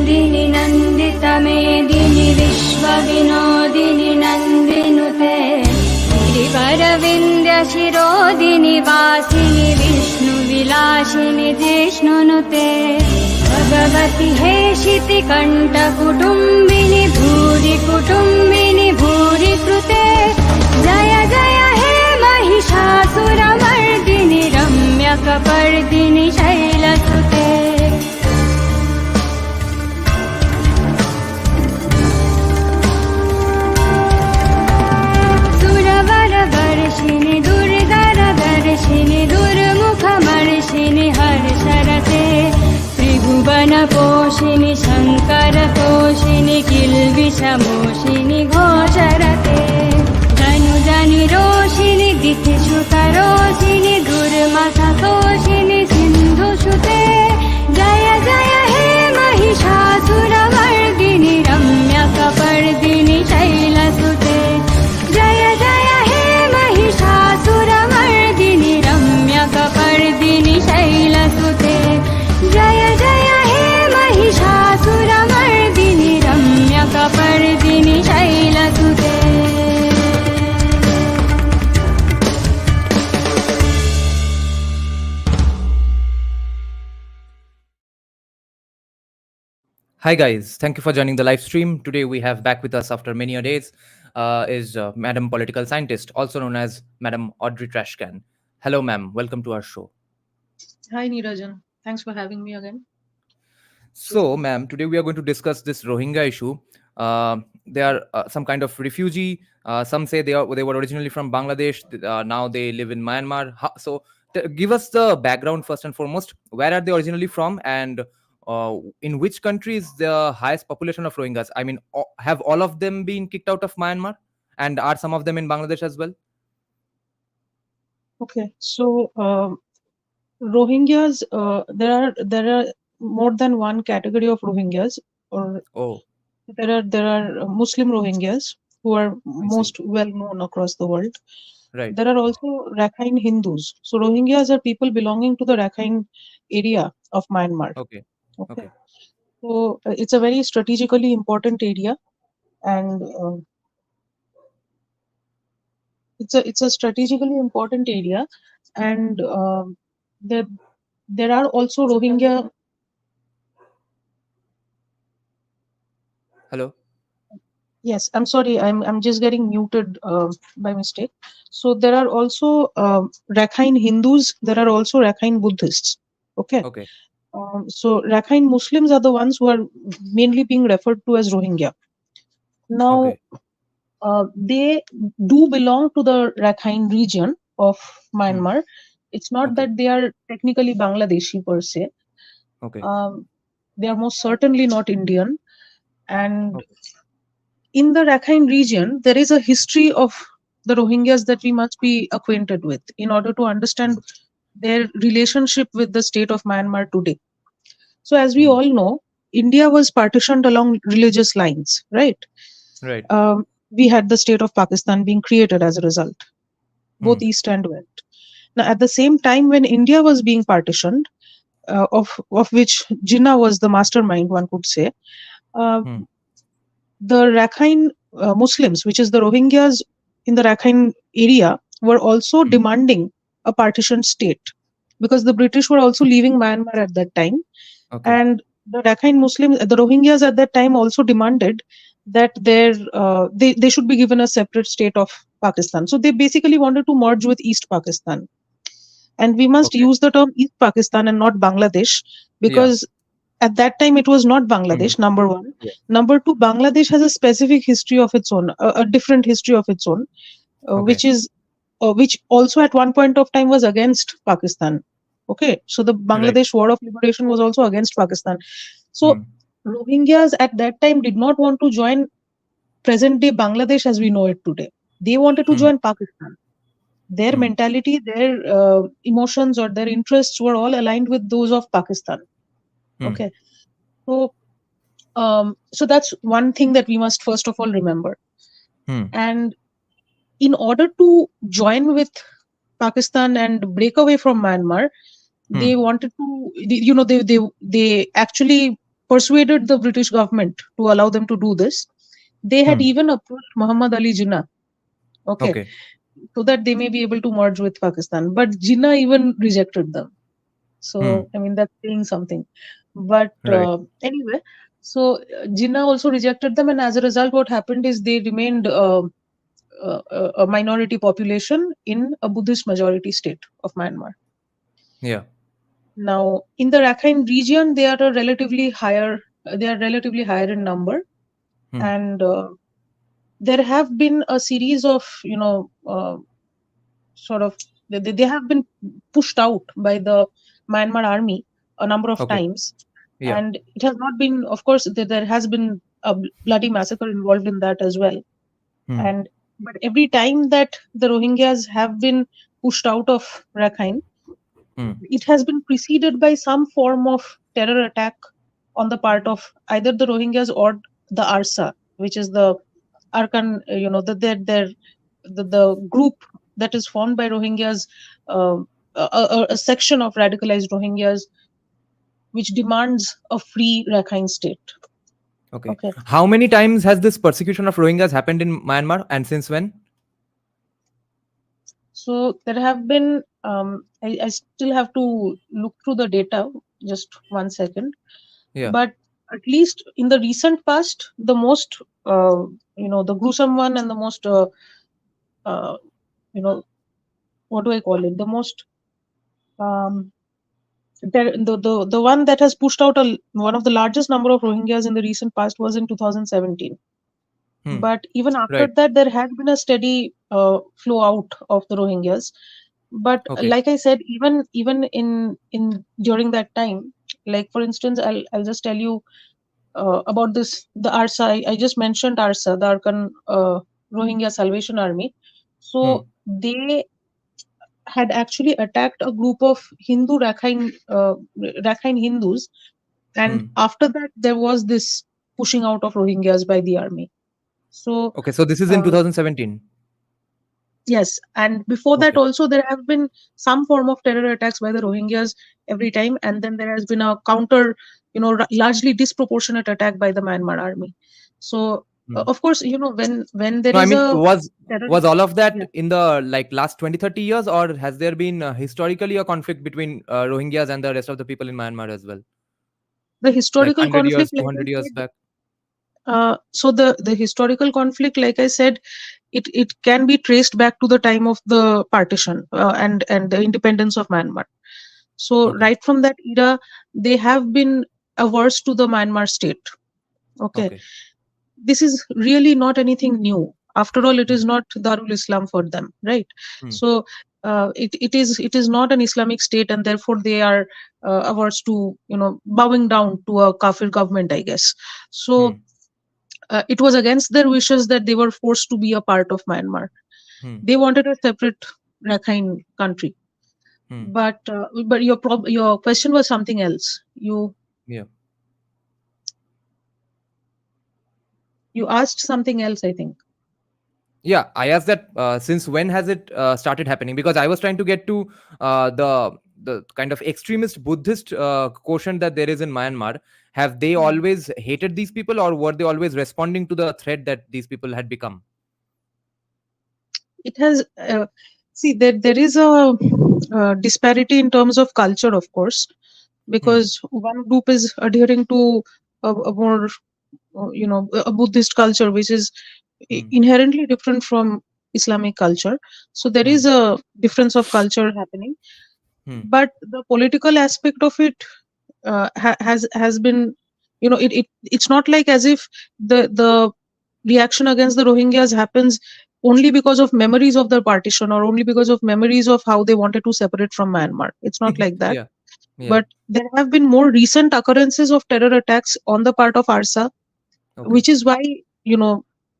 नन्दिनि नन्दितमेदिनि विश्वविनोदिनि नन्दिनुते गिरिवरविन्द्यशिरोदिनि वासिनि विष्णुविलासिनि जिष्णुनुते भगवति हेशिति कण्ठकुटुम्बिनि भूरि कुटुम्बिनि भूरि कृते जय जय हे महिषासुरमर्दिनि रम्यकपर्दिनि शैलसुते सुरवरवर्षिणि दुर्धरदर्शिनि दुर्मुखमर्षिणि हर्षरते त्रिभुवनपोषिणि शङ्करतोषिणि किल्बिषमोषिनि घोषरते धनुजनि रोषिणि दितिश्रुतरोषिणि दुर्मथतोषिनि सिन्धुसुते जय जय हे महिषासुरमर्दिनि रम्यकपर्दिनि शैलसुते जय जय हे महिषासुरमर्दिनि रम्यकपर्दिनि शैलसुते जय जय हे Mahishasuramardini रम्यकपर्दिनि शैलसुते Hi guys, thank you for joining the live stream. Today we have back with us after many a days is Madam Political Scientist, also known as Madam Audrey Trashcan. Hello ma'am, welcome to our show. Hi Neerajan, thanks for having me again. So ma'am, today we are going to discuss this Rohingya issue. They are some kind of refugee. Some say they were originally from Bangladesh. Now they live in Myanmar. Give us the background first and foremost. Where are they originally from, and in which country is the highest population of Rohingyas? I mean, have all of them been kicked out of Myanmar, and are some of them in Bangladesh as well? Okay, so Rohingyas, there are more than one category of Rohingyas, or there are Muslim Rohingyas who are most well known across the world. Right. There are also Rakhine Hindus. So Rohingyas are people belonging to the Rakhine area of Myanmar. Okay. So it's a very strategically important area, and it's a strategically important area, and there are also Rohingya. Hello. Yes, I'm sorry, I'm just getting muted by mistake. So there are also Rakhine Hindus. There are also Rakhine Buddhists. Okay. So Rakhine Muslims are the ones who are mainly being referred to as Rohingya. Now, they do belong to the Rakhine region of Myanmar. It's not that they are technically Bangladeshi per se. They are most certainly not Indian. And in the Rakhine region, there is a history of the Rohingyas that we must be acquainted with in order to understand their relationship with the state of Myanmar today. So as we all know, India was partitioned along religious lines, right? Right. We had the state of Pakistan being created as a result, both east and west. Now, at the same time, when India was being partitioned, of which Jinnah was the mastermind, one could say, the Rakhine Muslims, which is the Rohingyas in the Rakhine area, were also demanding a partitioned state, because the British were also leaving Myanmar at that time. And the Rakhine Muslims, the Rohingyas at that time also demanded that they should be given a separate state of Pakistan. So they basically wanted to merge with East Pakistan. And we must use the term East Pakistan and not Bangladesh, because at that time it was not Bangladesh, number one. Number two, Bangladesh has a specific history of its own, a different history of its own, which also at one point of time was against Pakistan. Okay, so the Bangladesh War of Liberation was also against Pakistan. So Rohingyas at that time did not want to join present day Bangladesh as we know it today. They wanted to join Pakistan. Their mentality, their emotions or their interests were all aligned with those of Pakistan. Okay, so that's one thing that we must first of all remember. And in order to join with Pakistan and break away from Myanmar, they wanted to, they actually persuaded the British government to allow them to do this. They had even approached Muhammad Ali Jinnah, okay, Okay. so that they may be able to merge with Pakistan. But Jinnah even rejected them. So, I mean, that's saying something. But Right. anyway, so Jinnah also rejected them, and as a result, what happened is they remained a minority population in a Buddhist majority state of Myanmar. Yeah. Now, in the Rakhine region, they are a relatively higher. They are relatively higher in number, and there have been a series of sort of they have been pushed out by the Myanmar army a number of Okay. times, Yeah. and it has not been, of course, there has been a bloody massacre involved in that as well. And but every time that the Rohingyas have been pushed out of Rakhine, it has been preceded by some form of terror attack on the part of either the Rohingyas or the ARSA, which is the Arkan, the group that is formed by Rohingyas, a section of radicalized Rohingyas, which demands a free Rakhine state. Okay. Okay. How many times has this persecution of Rohingyas happened in Myanmar, and since when? So there have been, I still have to look through the data, just 1 second. Yeah. But at least in the recent past, the most, the gruesome one and the most, what do I call it? The most, the one that has pushed out one of the largest number of Rohingyas in the recent past was in 2017. But even after Right. that, there had been a steady flow out of the Rohingyas. But Okay. like I said, even in during that time, like for instance, I'll just tell you about the ARSA. I just mentioned ARSA, the Arkan Rohingya Salvation Army. So they had actually attacked a group of Rakhine Hindus, and after that there was this pushing out of Rohingyas by the army. So Okay. So this is in 2017. yes, and before that Okay. also there have been some form of terror attacks by the Rohingyas every time, and then there has been a counter, largely disproportionate attack by the Myanmar army. So of course, when there No, I is mean, a was terror, was all of yeah, that in the like last 20, 30 years, or has there been historically a conflict between Rohingyas and the rest of the people in Myanmar as well? the Like historical 100 years, conflict, like 200 I years said, back? so the historical conflict, like I said, it can be traced back to the time of the partition and the independence of Myanmar. So Okay. right from that era, they have been averse to the Myanmar state. Okay, Okay. this is really not anything new. After all, it is not Darul Islam for them, right? So it is not an Islamic state, and therefore they are averse to bowing down to a kafir government, I guess. So it was against their wishes that they were forced to be a part of Myanmar. They wanted a separate Rakhine country. But your question was something else. Yeah. You asked something else, I think. Yeah, I asked that since when has it started happening? Because I was trying to get to the kind of extremist Buddhist quotient that there is in Myanmar. Have they always hated these people, or were they always responding to the threat that these people had become? It has see there is a disparity in terms of culture, of course, because one group is adhering to a more a Buddhist culture, which is inherently different from Islamic culture. So there is a difference of culture happening, but the political aspect of it has been, it's not like as if the reaction against the Rohingyas happens only because of memories of the partition or only because of memories of how they wanted to separate from Myanmar. It's not like that. Yeah. Yeah. But there have been more recent occurrences of terror attacks on the part of ARSA, Okay. which is why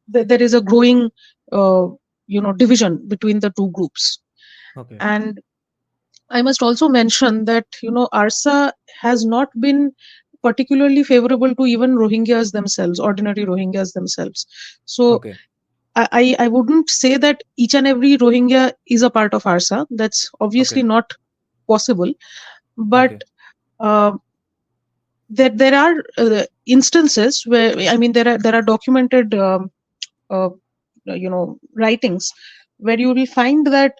there is a growing division between the two groups. Okay. And I must also mention that ARSA has not been particularly favorable to even Rohingyas themselves, ordinary Rohingyas themselves. So Okay. I wouldn't say that each and every Rohingya is a part of ARSA. That's obviously Okay. not possible. But Okay. uh, there are instances where, I mean, there are documented uh, writings where you will find that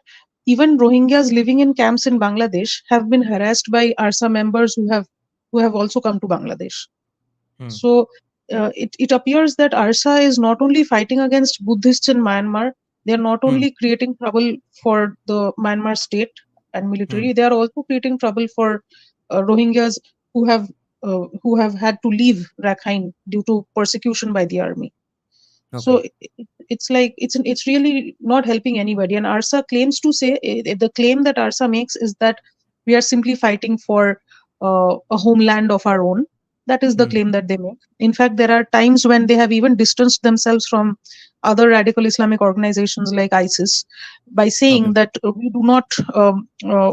even Rohingyas living in camps in Bangladesh have been harassed by ARSA members who have also come to Bangladesh. Hmm. So it appears that ARSA is not only fighting against Buddhists in Myanmar, they are not Hmm. only creating trouble for the Myanmar state and Hmm. military, they are also creating trouble for Rohingyas who have had to leave Rakhine due to persecution by the army. So Okay. it's like it's really not helping anybody. And ARSA claims to say, the claim that ARSA makes is that we are simply fighting for a homeland of our own. That is the Hmm. claim that they make. In fact, there are times when they have even distanced themselves from other radical Islamic organizations like ISIS by saying Okay. that we do not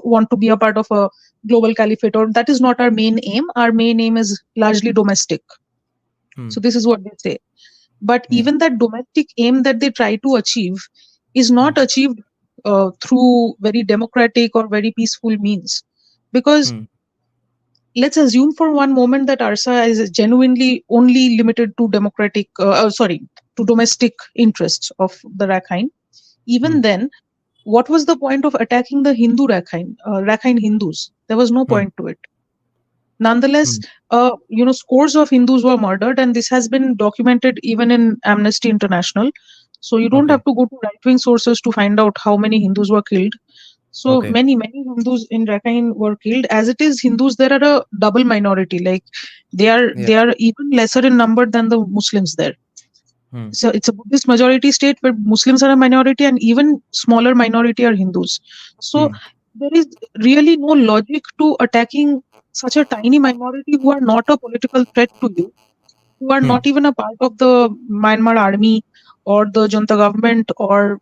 want to be a part of a global caliphate, or that is not our main aim. Our main aim is largely domestic. Hmm. So this is what they say. But Yeah. even that domestic aim that they try to achieve is Hmm. not achieved through very democratic or very peaceful means. Because Hmm. let's assume for one moment that ARSA is genuinely only limited to to domestic interests of the Rakhine. Hmm. Even then, what was the point of attacking the Hindu Rakhine Hindus? There was no Hmm. point to it. Nonetheless, Hmm. scores of Hindus were murdered, and this has been documented even in Amnesty International. So you don't Okay. have to go to right-wing sources to find out how many Hindus were killed. So Okay. many Hindus in Rakhine were killed. As it is, Hindus there are a double minority. Like Yeah. they are even lesser in number than the Muslims there. Hmm. So it's a Buddhist majority state, but Muslims are a minority, and even smaller minority are Hindus. So Hmm. there is really no logic to attacking such a tiny minority who are not a political threat to you, who are Hmm. not even a part of the Myanmar army or the junta government, or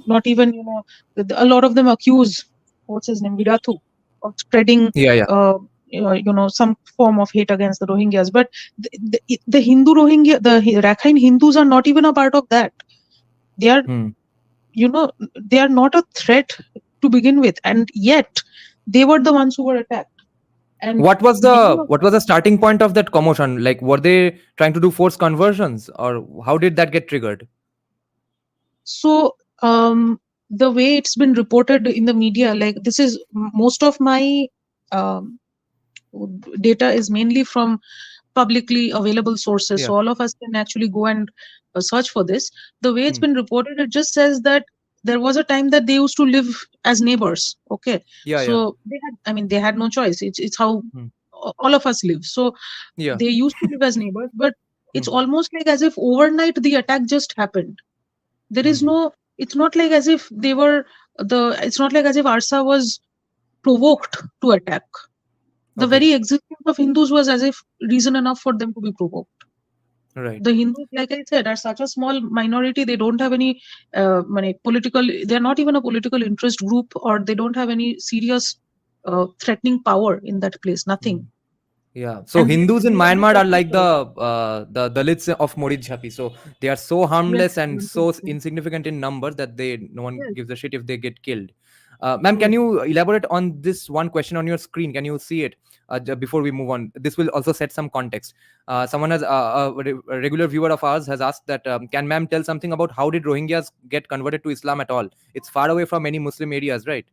not even, a lot of them accuse, what's his name, Vidatu, of spreading Yeah. Yeah. some form of hate against the Rohingyas. But the Hindu Rohingya, the Rakhine Hindus are not even a part of that. They are, Hmm. they are not a threat to begin with, and yet they were the ones who were attacked. And many of What was the starting point of that commotion? Like, were they trying to do forced conversions, or how did that get triggered? So, the way it's been reported in the media, like this is most of my um, data is mainly from publicly available sources. Yeah. So all of us can actually go and search for this. The way it's Hmm. been reported, it just says that there was a time that they used to live as neighbors. Okay, Yeah. Yeah. so they had no choice. It's how Hmm. all of us live. So Yeah. they used to live as neighbors, but Hmm. it's almost like as if overnight the attack just happened. There is Hmm. no, it's not like as if they were it's not like as if Arsa was provoked to attack. The Okay. very existence of Hindus was as if reason enough for them to be provoked. Right. The Hindus, like I said, are such a small minority. They don't have any political, they're not even a political interest group, or they don't have any serious threatening power in that place, Hmm. nothing. Yeah. So And yet Hindus in they are the Myanmar are like perpetrators. the Dalits of Morijhapi. So they are so Yes, harmless and yes, so yes, insignificant in numbers that no one yes, gives a shit if they get killed. Ma'am, can true. you elaborate on this one question on your screen? Can you see it before we move on? This will also set some context. Someone has a regular viewer of ours has asked that can ma'am tell something about how did Rohingyas get converted to Islam at all? It's far away from many Muslim areas, right?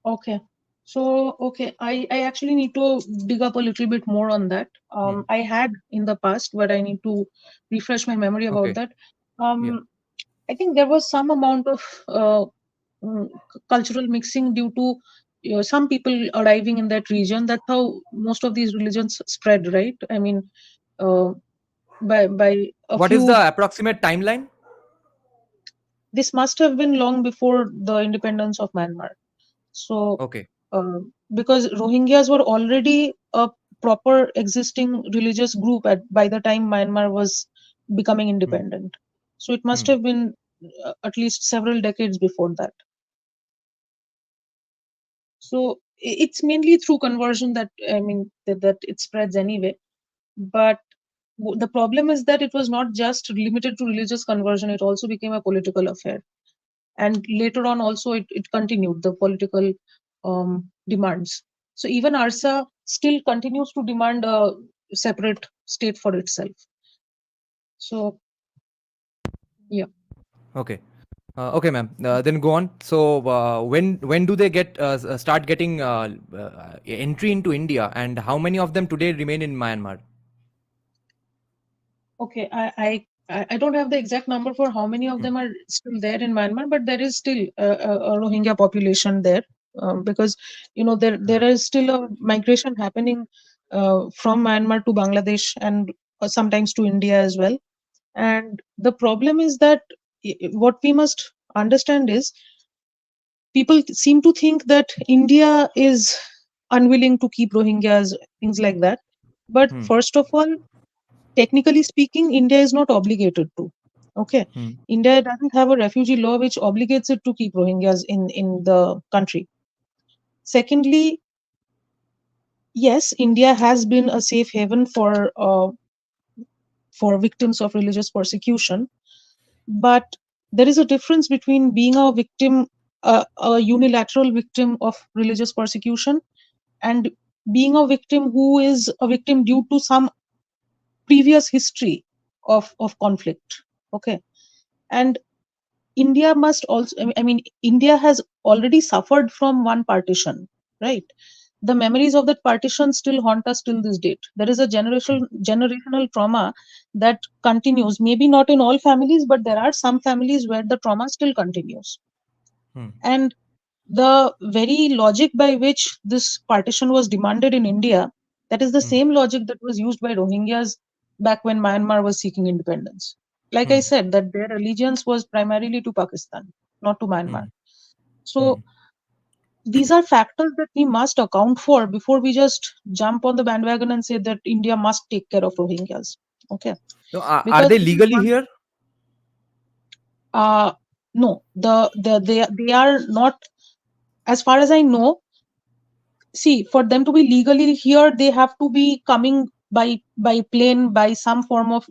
Okay. So, okay, I actually need to dig up a little bit more on that. Hmm. I had in the past, but I need to refresh my memory about Okay. that. Yeah. I think there was some amount of cultural mixing due to some people arriving in that region. That's how most of these religions spread, right? I mean, uh, by a What is few. the approximate timeline? This must have been long before the independence of Myanmar. So, Okay. uh, because Rohingyas were already a proper existing religious group by the time Myanmar was becoming Hmm. independent. So it must Hmm. have been at least several decades before that. So it's mainly through conversion that, I mean, that it spreads anyway. But the problem is that it was not just limited to religious conversion, it also became a political affair. And later on also it continued the political demands. So even ARSA still continues to demand a separate state for itself. So yeah. Okay. Okay, ma'am. Then go on. So when do they start getting entry into India, and how many of them today remain in Myanmar? Okay, I don't have the exact number for how many of Hmm. them are still there in Myanmar, but there is still a Rohingya population there, because there is still a migration happening from Myanmar to Bangladesh and sometimes to India as well. And the problem is that what we must understand is people seem to think that India is unwilling to keep Rohingyas, things like that. But Hmm. first of all, technically speaking, India is not obligated to. Okay. Hmm. India doesn't have a refugee law which obligates it to keep Rohingyas in the country. Secondly, yes, India has been a safe haven for victims of religious persecution, but there is a difference between being a victim, a unilateral victim of religious persecution, and being a victim who is a victim due to some previous history of conflict. Okay. And India must also, I mean, India has already suffered from one partition, right? The memories of that partition still haunt us till this date. There is a generational trauma that continues, maybe not in all families, but there are some families where the trauma still continues. Hmm. And the very logic by which this partition was demanded in India, that is the Hmm. same logic that was used by Rohingyas back when Myanmar was seeking independence. Like I Hmm. said, that their allegiance was primarily to Pakistan, not to Myanmar. Hmm. Hmm. So these are factors that we must account for before we just jump on the bandwagon and say that India must take care of Rohingyas. Okay. So, are Because they this is legally one, here? no, they are not, as far as I know. See, for them to be legally here, they have to be coming by plane, by some form of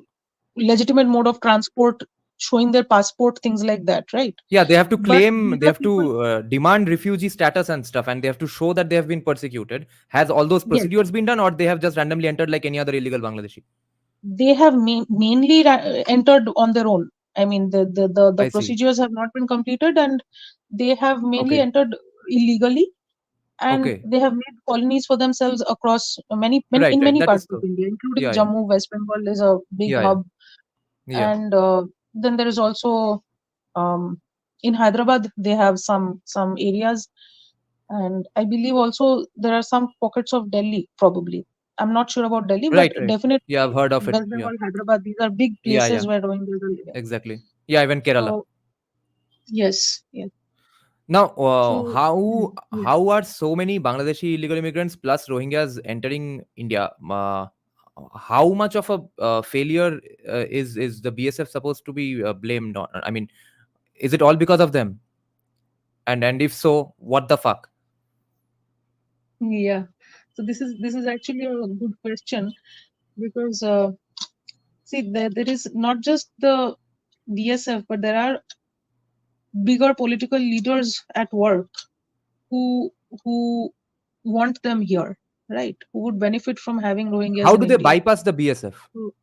legitimate mode of transport, showing their passport, things like that, right? Yeah, they have to But claim, these they are have people. to demand refugee status and stuff, and they have to show that they have been persecuted. Has all those Yes, procedures been done, or they have just randomly entered like any other illegal Bangladeshi? they have mainly entered on their own. I mean, the I see. procedures have not been completed, and they have mainly Okay. entered illegally, and Okay. they have made colonies for themselves across Right. in Right. many That parts is of so. India, including Yeah. Yeah. Jammu. West Bengal is a big Yeah. Yeah. hub, Yeah. and then there is also in Hyderabad they have some areas, and I believe also there are some pockets of Delhi. Probably, I'm not sure about Delhi, but Right. Right. Yeah, I've definitely heard of it. West Yeah. Bengal, Hyderabad. These are big Yeah. places Yeah. where Rohingyas are living. Exactly. Yeah. Even Kerala. So yes, yes. Now, So yeah. how are so many Bangladeshi illegal immigrants plus Rohingyas entering India? How much of a failure is the BSF supposed to be blamed on? I mean, is it all because of them? And if so, what the fuck? Yeah. So this is actually a good question, because see, there is not just the BSF, but there are bigger political leaders at work who who want them here, right? Who would benefit from having Rohingyas How in do they India. bypass the BSF So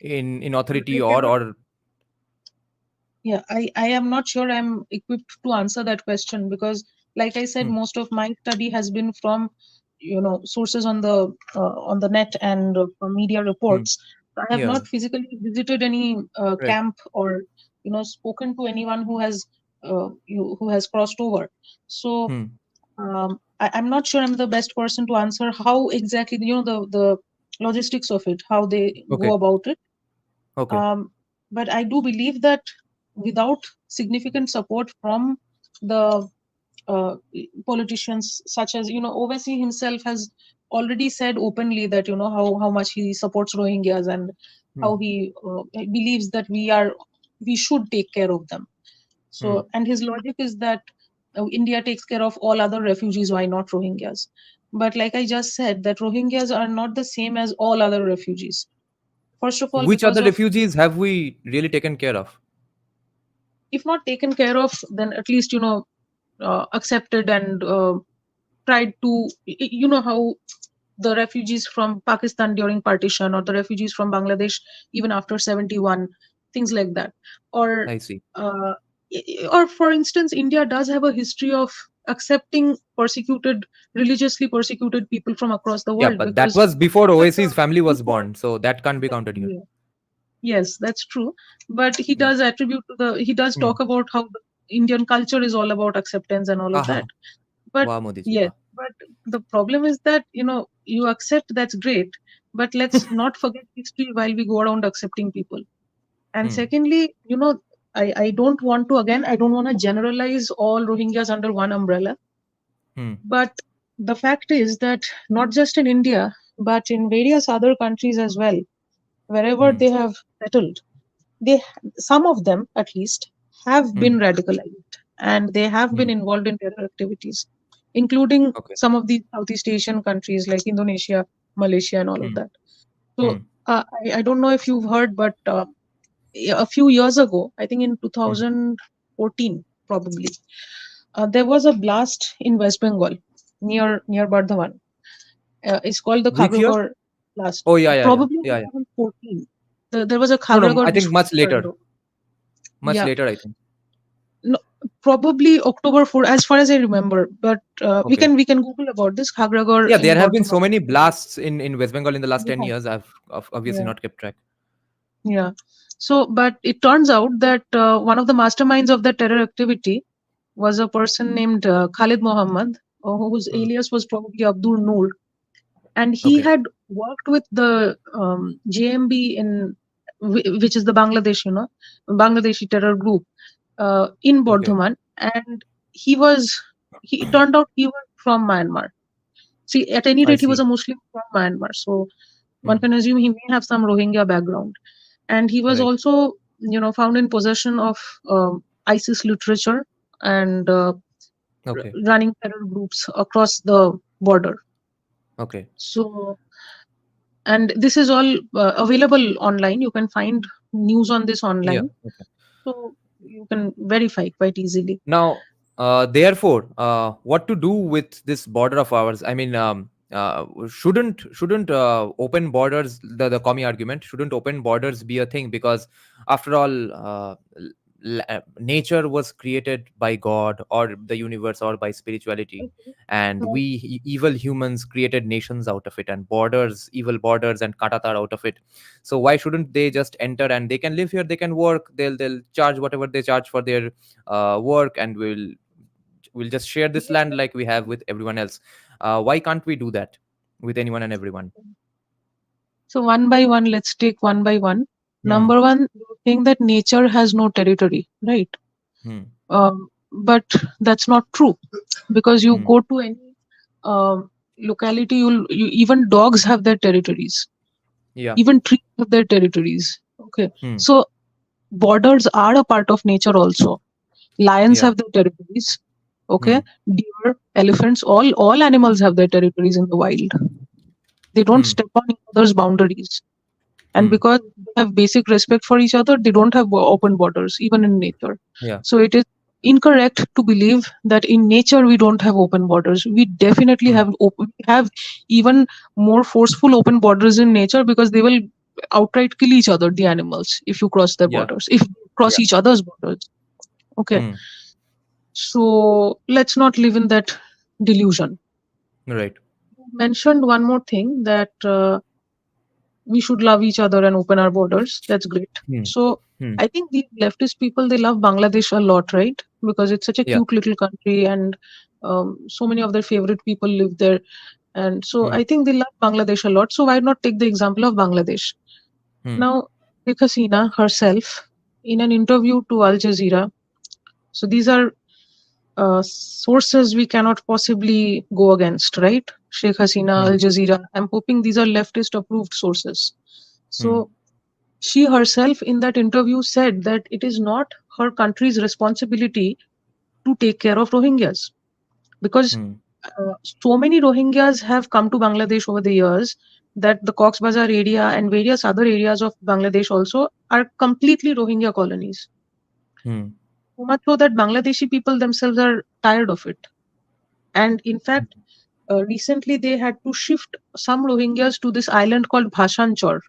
in authority I cannot. or Yeah, I am not sure I'm equipped to answer that question, because, like I said, hmm, most of my study has been from sources on the net and from media hmm, reports. I have yeah, not physically visited any right, camp or spoken to anyone who has crossed over. So hmm, I'm not sure I'm the best person to answer how exactly the logistics of it, how they go okay, about it. okay, um, but I do believe that without significant support from the politicians, such as Owaisi himself has already said openly that how much he supports Rohingyas, and hmm, how he believes that we should take care of them. hmm. So, and his logic is that India takes care of all other refugees, why not Rohingyas? But like I just said, that Rohingyas are not the same as all other refugees. First of all, Which because other of, refugees have we really taken care of? if not taken care of, then at least accepted and tried to, you know how the refugees from Pakistan during partition, or the refugees from Bangladesh even after 71, things like that. Or, I see. uh, or for instance, India does have a history of accepting religiously persecuted people from across the Yeah, world, but that because was before such a Oasis family was people, born, so that can't be counted here. yes, that's true. But he Yeah. does he does Hmm. talk about how the Indian culture is all about acceptance and all of Aha. that. But Wow, Modi ji. yes, Wow. but the problem is that, you accept, that's great, but let's not forget history while we go around accepting people. And Hmm. secondly, I don't want to, again, I don't want to generalize all Rohingyas under one umbrella. Hmm. But the fact is that not just in India, but in various other countries as well, wherever Hmm. they have settled, they some of them at least have Hmm. been radicalized, and they have Hmm. been involved in terror activities, including Okay. some of these Southeast Asian countries like Indonesia, Malaysia, and all of Hmm. that. Hmm. So I don't know if you've heard, but a few years ago, I think in Hmm. 2014 probably, there was a blast in West Bengal near Bardhaman. It's called the Which year? Khagragar blast. Oh, yeah, yeah, yeah. Probably in Yeah, yeah. 2014. There was a No, no, Khagragar I think much later. tornado. Much Yeah, later, I think. no, probably October 4, as far as I remember. But we Okay. can Google about this Khagragar Yeah, there in have been Bardhaman. so many blasts in West Bengal in the last 10 Yeah, years. I've obviously yeah, not kept track. yeah. So, but it turns out that one of the masterminds of the terror activity was a person named Khalid Mohammed, whose Hmm. alias was probably Abdul Noor, and he Okay. had worked with the JMB which is the Bangladeshi terror group in Okay. Bardhaman, and he turned out he was from Myanmar. See, at any I rate, he was see. a Muslim from Myanmar, so one Hmm. can assume he may have some Rohingya background. And he was Right. also, found in possession of ISIS literature and Okay. running terror groups across the border. Okay. So, and this is all available online. You can find news on this Yeah. online, Okay. so you can verify quite easily. Now, therefore, what to do with this border of ours? I mean, shouldn't open borders, the commie argument, shouldn't open borders be a thing? Because after all, nature was created by God or the universe or by spirituality, and we evil humans created nations out of it, and borders, evil borders, and katatar out of it. So why shouldn't they just enter and they can live here, they can work, they'll charge whatever they charge for their work, and we'll just share this land like we have with everyone else. Why can't we do that with anyone and everyone? So one by one, let's take one by one. Hmm. Number one, you think that nature has no territory, right? Hmm. But that's not true, because you Hmm. go to any locality, even dogs have their territories, Yeah. even trees have their territories. Okay, Hmm. so borders are a part of nature also. Lions Yeah. have their territories. Hmm. Okay, deer, elephants, all animals have their territories in the wild. They don't Hmm. step on each other's boundaries. And Hmm. because they have basic respect for each other, they don't have open borders, even in nature. Yeah. So it is incorrect to believe that in nature we don't have open borders. We definitely Hmm. we have even more forceful open borders in nature, because they will outright kill each other, the animals, if you cross their Yeah. borders, if you cross Yeah. each other's borders. Okay. Hmm. So let's not live in that delusion. Right. You mentioned one more thing, that we should love each other and open our borders. That's great. Hmm. So Hmm. I think these leftist people, they love Bangladesh a lot, right? Because it's such a Yeah. cute little country, and so many of their favorite people live there. And so Hmm. I think they love Bangladesh a lot. So why not take the example of Bangladesh? Hmm. Now, Sheikh Hasina herself, in an interview to Al Jazeera, so these are sources we cannot possibly go against, right? Sheikh Hasina, Hmm. Al Jazeera. I'm hoping these are leftist approved sources. Hmm. So she herself in that interview said that it is not her country's responsibility to take care of Rohingyas, because Hmm. so many Rohingyas have come to Bangladesh over the years that the Cox's Bazar area and various other areas of Bangladesh also are completely Rohingya colonies. Hmm. So much so that Bangladeshi people themselves are tired of it. And in fact, recently they had to shift some Rohingyas to this island called Bhashanchar,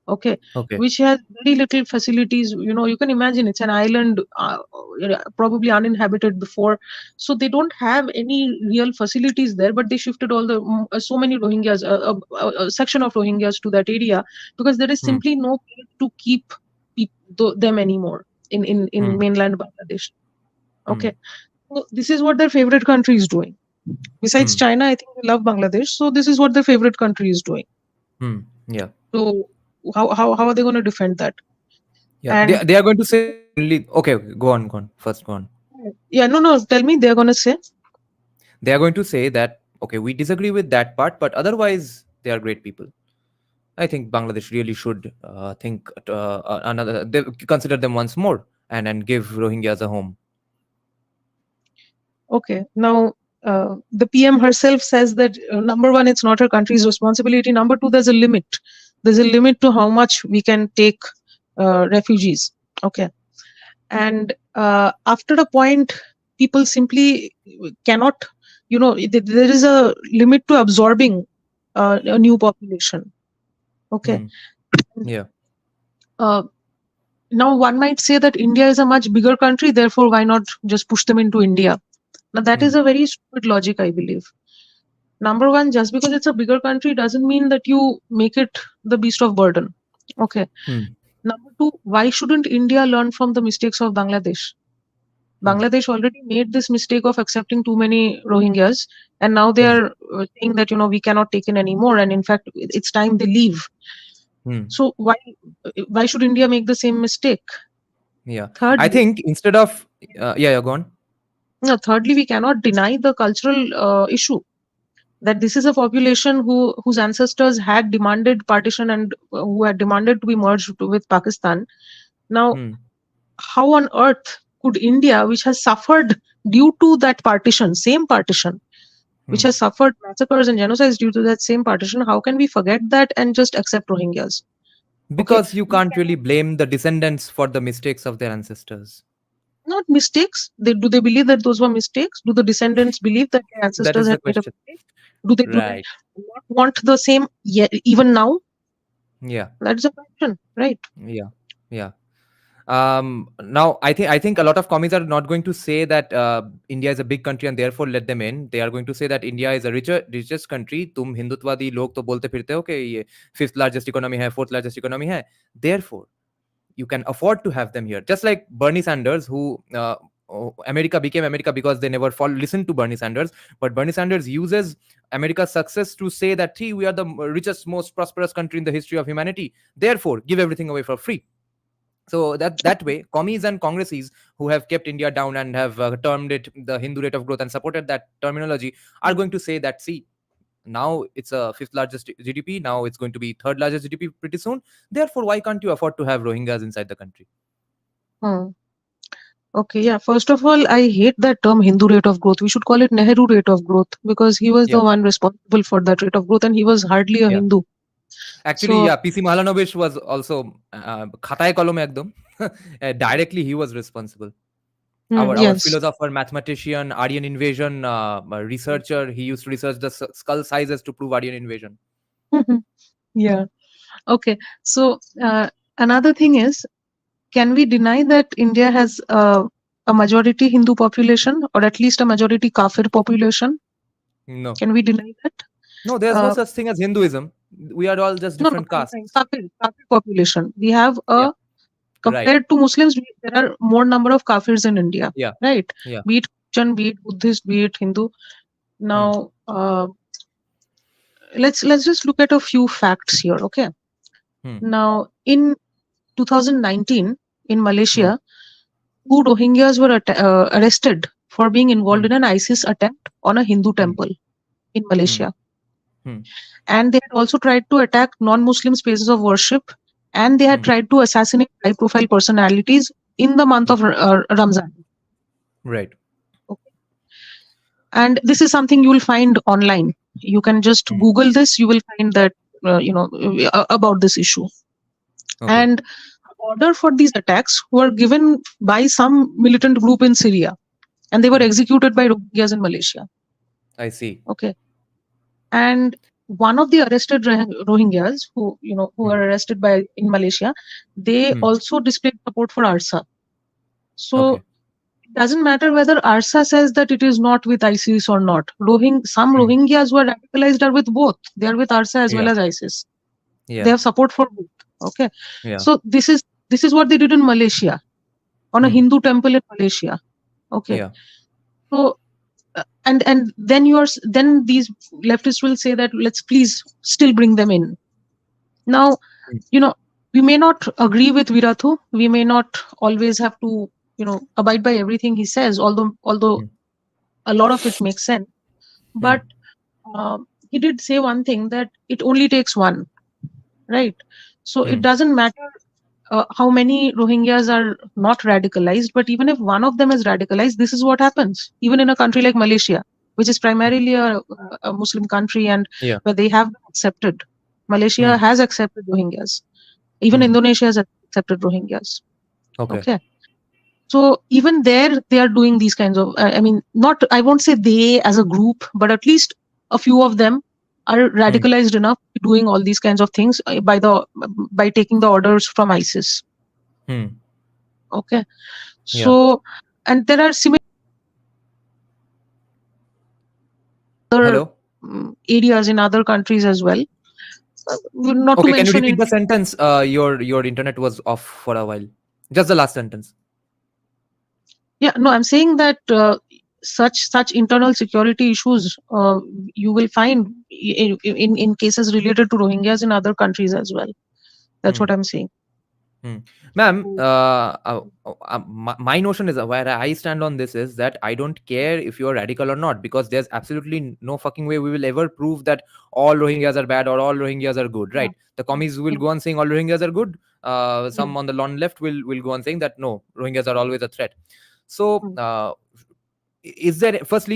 okay, Okay. which has very little facilities. You can imagine it's an island, probably uninhabited before, so they don't have any real facilities there. But they shifted all the so many Rohingyas, a section of Rohingyas to that area because there is Hmm. simply no place to keep them anymore in Hmm. mainland Bangladesh. Hmm. Okay, so this is what their favorite country is doing. Besides Hmm. China, I think they love Bangladesh, so this is what their favorite country is doing. Hmm. Yeah. So how are they going to defend that? Yeah. They, And they are going to say only. Okay. Okay. Go on. Go on. First, go on. yeah, no, tell me, they're going to say, They are going to say that okay, we disagree with that part, but otherwise they are great people. I think Bangladesh really should think another. They consider them once more and give Rohingyas a home. okay, now the PM herself says that number one, it's not her country's responsibility. Number two, there's a limit. There's a limit to how much we can take refugees. Okay, and after a point, people simply cannot. There is a limit to absorbing a new population. Okay. Hmm. Yeah. Uh, Now, one might say that India is a much bigger country, therefore, why not just push them into India? Now, that Hmm. is a very stupid logic, I believe. Number one, just because it's a bigger country doesn't mean that you make it the beast of burden. Okay. Hmm. Number two, why shouldn't India learn from the mistakes of Bangladesh? Hmm. Bangladesh already made this mistake of accepting too many Rohingyas, and now they Hmm. are saying that we cannot take in anymore, and in fact, it's time they leave. Hmm. So why should India make the same mistake? Yeah. I Thirdly, think instead of yeah, go on. No, thirdly, we cannot deny the cultural issue that this is a population whose ancestors had demanded partition and who had demanded to be merged with Pakistan. Now, Hmm. how on earth could India, which has suffered due to that partition, same partition, which Hmm. has suffered massacres and genocides due to that same partition, how can we forget that and just accept Rohingyas? Okay, Because you we can't really cannot, blame the descendants for the mistakes of their ancestors. not mistakes. Do they believe that those were mistakes? Do the descendants believe that their That ancestors is the had made a question. mistake? Do they Right. not want the same yet, even now? Yeah. That's the question, right? Yeah. Yeah. Now I think a lot of commies are not going to say that India is a big country and therefore let them in. They are going to say that India is a richest country. तुम हिंदुत्ववादी लोग तो बोलते फिरते हो कि ये fifth largest economy है, fourth largest economy है. Therefore, you can afford to have them here. Just like Bernie Sanders, who America became America because they never listened to Bernie Sanders. But Bernie Sanders uses America's success to say that, see, we are the richest, most prosperous country in the history of humanity. Therefore, give everything away for free. So that way, commies and congresses who have kept India down and have termed it the Hindu rate of growth and supported that terminology are going to say that, see, now it's a fifth largest GDP. Now it's going to be third largest GDP pretty soon. Therefore, why can't you afford to have Rohingyas inside the country? Hmm. Okay, yeah. First of all, I hate that term Hindu rate of growth. We should call it Nehru rate of growth because he was Yeah, the one responsible for that rate of growth and he was hardly a yeah. Hindu. Actually, So, yeah, PC Mahalanobis was also khataye kolome ekdom. Directly, he was responsible. Our yes. philosopher, mathematician, Aryan invasion researcher. He used to research the skull sizes to prove Aryan invasion. Yeah. Okay. So, another thing is, can we deny that India has a majority Hindu population or at least a majority Kafir population? No, Can we deny that? no, there's no Uh, such thing as Hinduism. We are all just no, different I'm saying castes. Kafir population. We have Yeah, right. compared to Muslims, there are more number of Kafirs in India, Yeah, right? yeah. Be it Christian, be it Buddhist, be it Hindu. Hmm. Now, let's just look at a few facts here, okay? Hmm. Now, in 2019, in Hmm. Malaysia, 2 Rohingyas were arrested for being involved Hmm. in an ISIS attempt on a Hindu Hmm. temple in Hmm. Malaysia. Hmm. And they had also tried to attack non-Muslim spaces of worship, and they had Hmm. tried to assassinate high-profile personalities in the month of Ramzan. Right. Okay. And this is something you will find online. You can just Hmm. Google this. You will find that about this issue. Okay. And order for these attacks were given by some militant group in Syria, and they were Hmm. executed by Rohingyas in Malaysia. I see. Okay. And one of the arrested Rohingyas who were arrested in Malaysia, they Hmm. also displayed support for ARSA. So Okay. it doesn't matter whether ARSA says that it is not with ISIS or not. Some Hmm. Rohingyas who are radicalized are with both. They are with ARSA as well Yeah. as ISIS. They Yeah. have support for both. Okay. Yeah. So this is what they did in Malaysia, on a Hmm. Hindu temple in Malaysia. Okay. Yeah. So and then these leftists will say that let's please still bring them in. Now, Hmm. we may not agree with Virathu. We may not always have to, abide by everything he says, although Hmm. a lot of it makes sense. Hmm. But he did say one thing, that it only takes one, right? So it Hmm. doesn't matter how many Rohingyas are not radicalized, but even if one of them is radicalized, this is what happens. Even in a country like Malaysia, which is Hmm. primarily a Muslim country, and Yeah. where they have accepted, Malaysia Hmm. has accepted Rohingyas. Even Hmm. Indonesia has accepted Rohingyas. Okay. Okay. So even there, they are doing these kinds of, I won't say they as a group, but at least a few of them are Hmm. radicalized enough doing all these kinds of things by taking the orders from ISIS. Hmm. Okay. Yeah. So, and there are similar Hello. areas in other countries as well. Not to Okay. Can you mention repeat the India. sentence? Your internet was off for a while. Just the last sentence. Yeah, no, I'm saying that such internal security issues you will find in cases related to Rohingyas in other countries as well. That's Hmm. what I'm saying. Hmm. Ma'am, my notion is where I stand on this is that I don't care if you're radical or not, because there's absolutely no fucking way we will ever prove that all Rohingyas are bad or all Rohingyas are good, Yeah, right? The commies will yeah, go on saying all Rohingyas are good. yeah. Some on the left will go on saying that no, Rohingyas are always a threat. So, Mm. is there first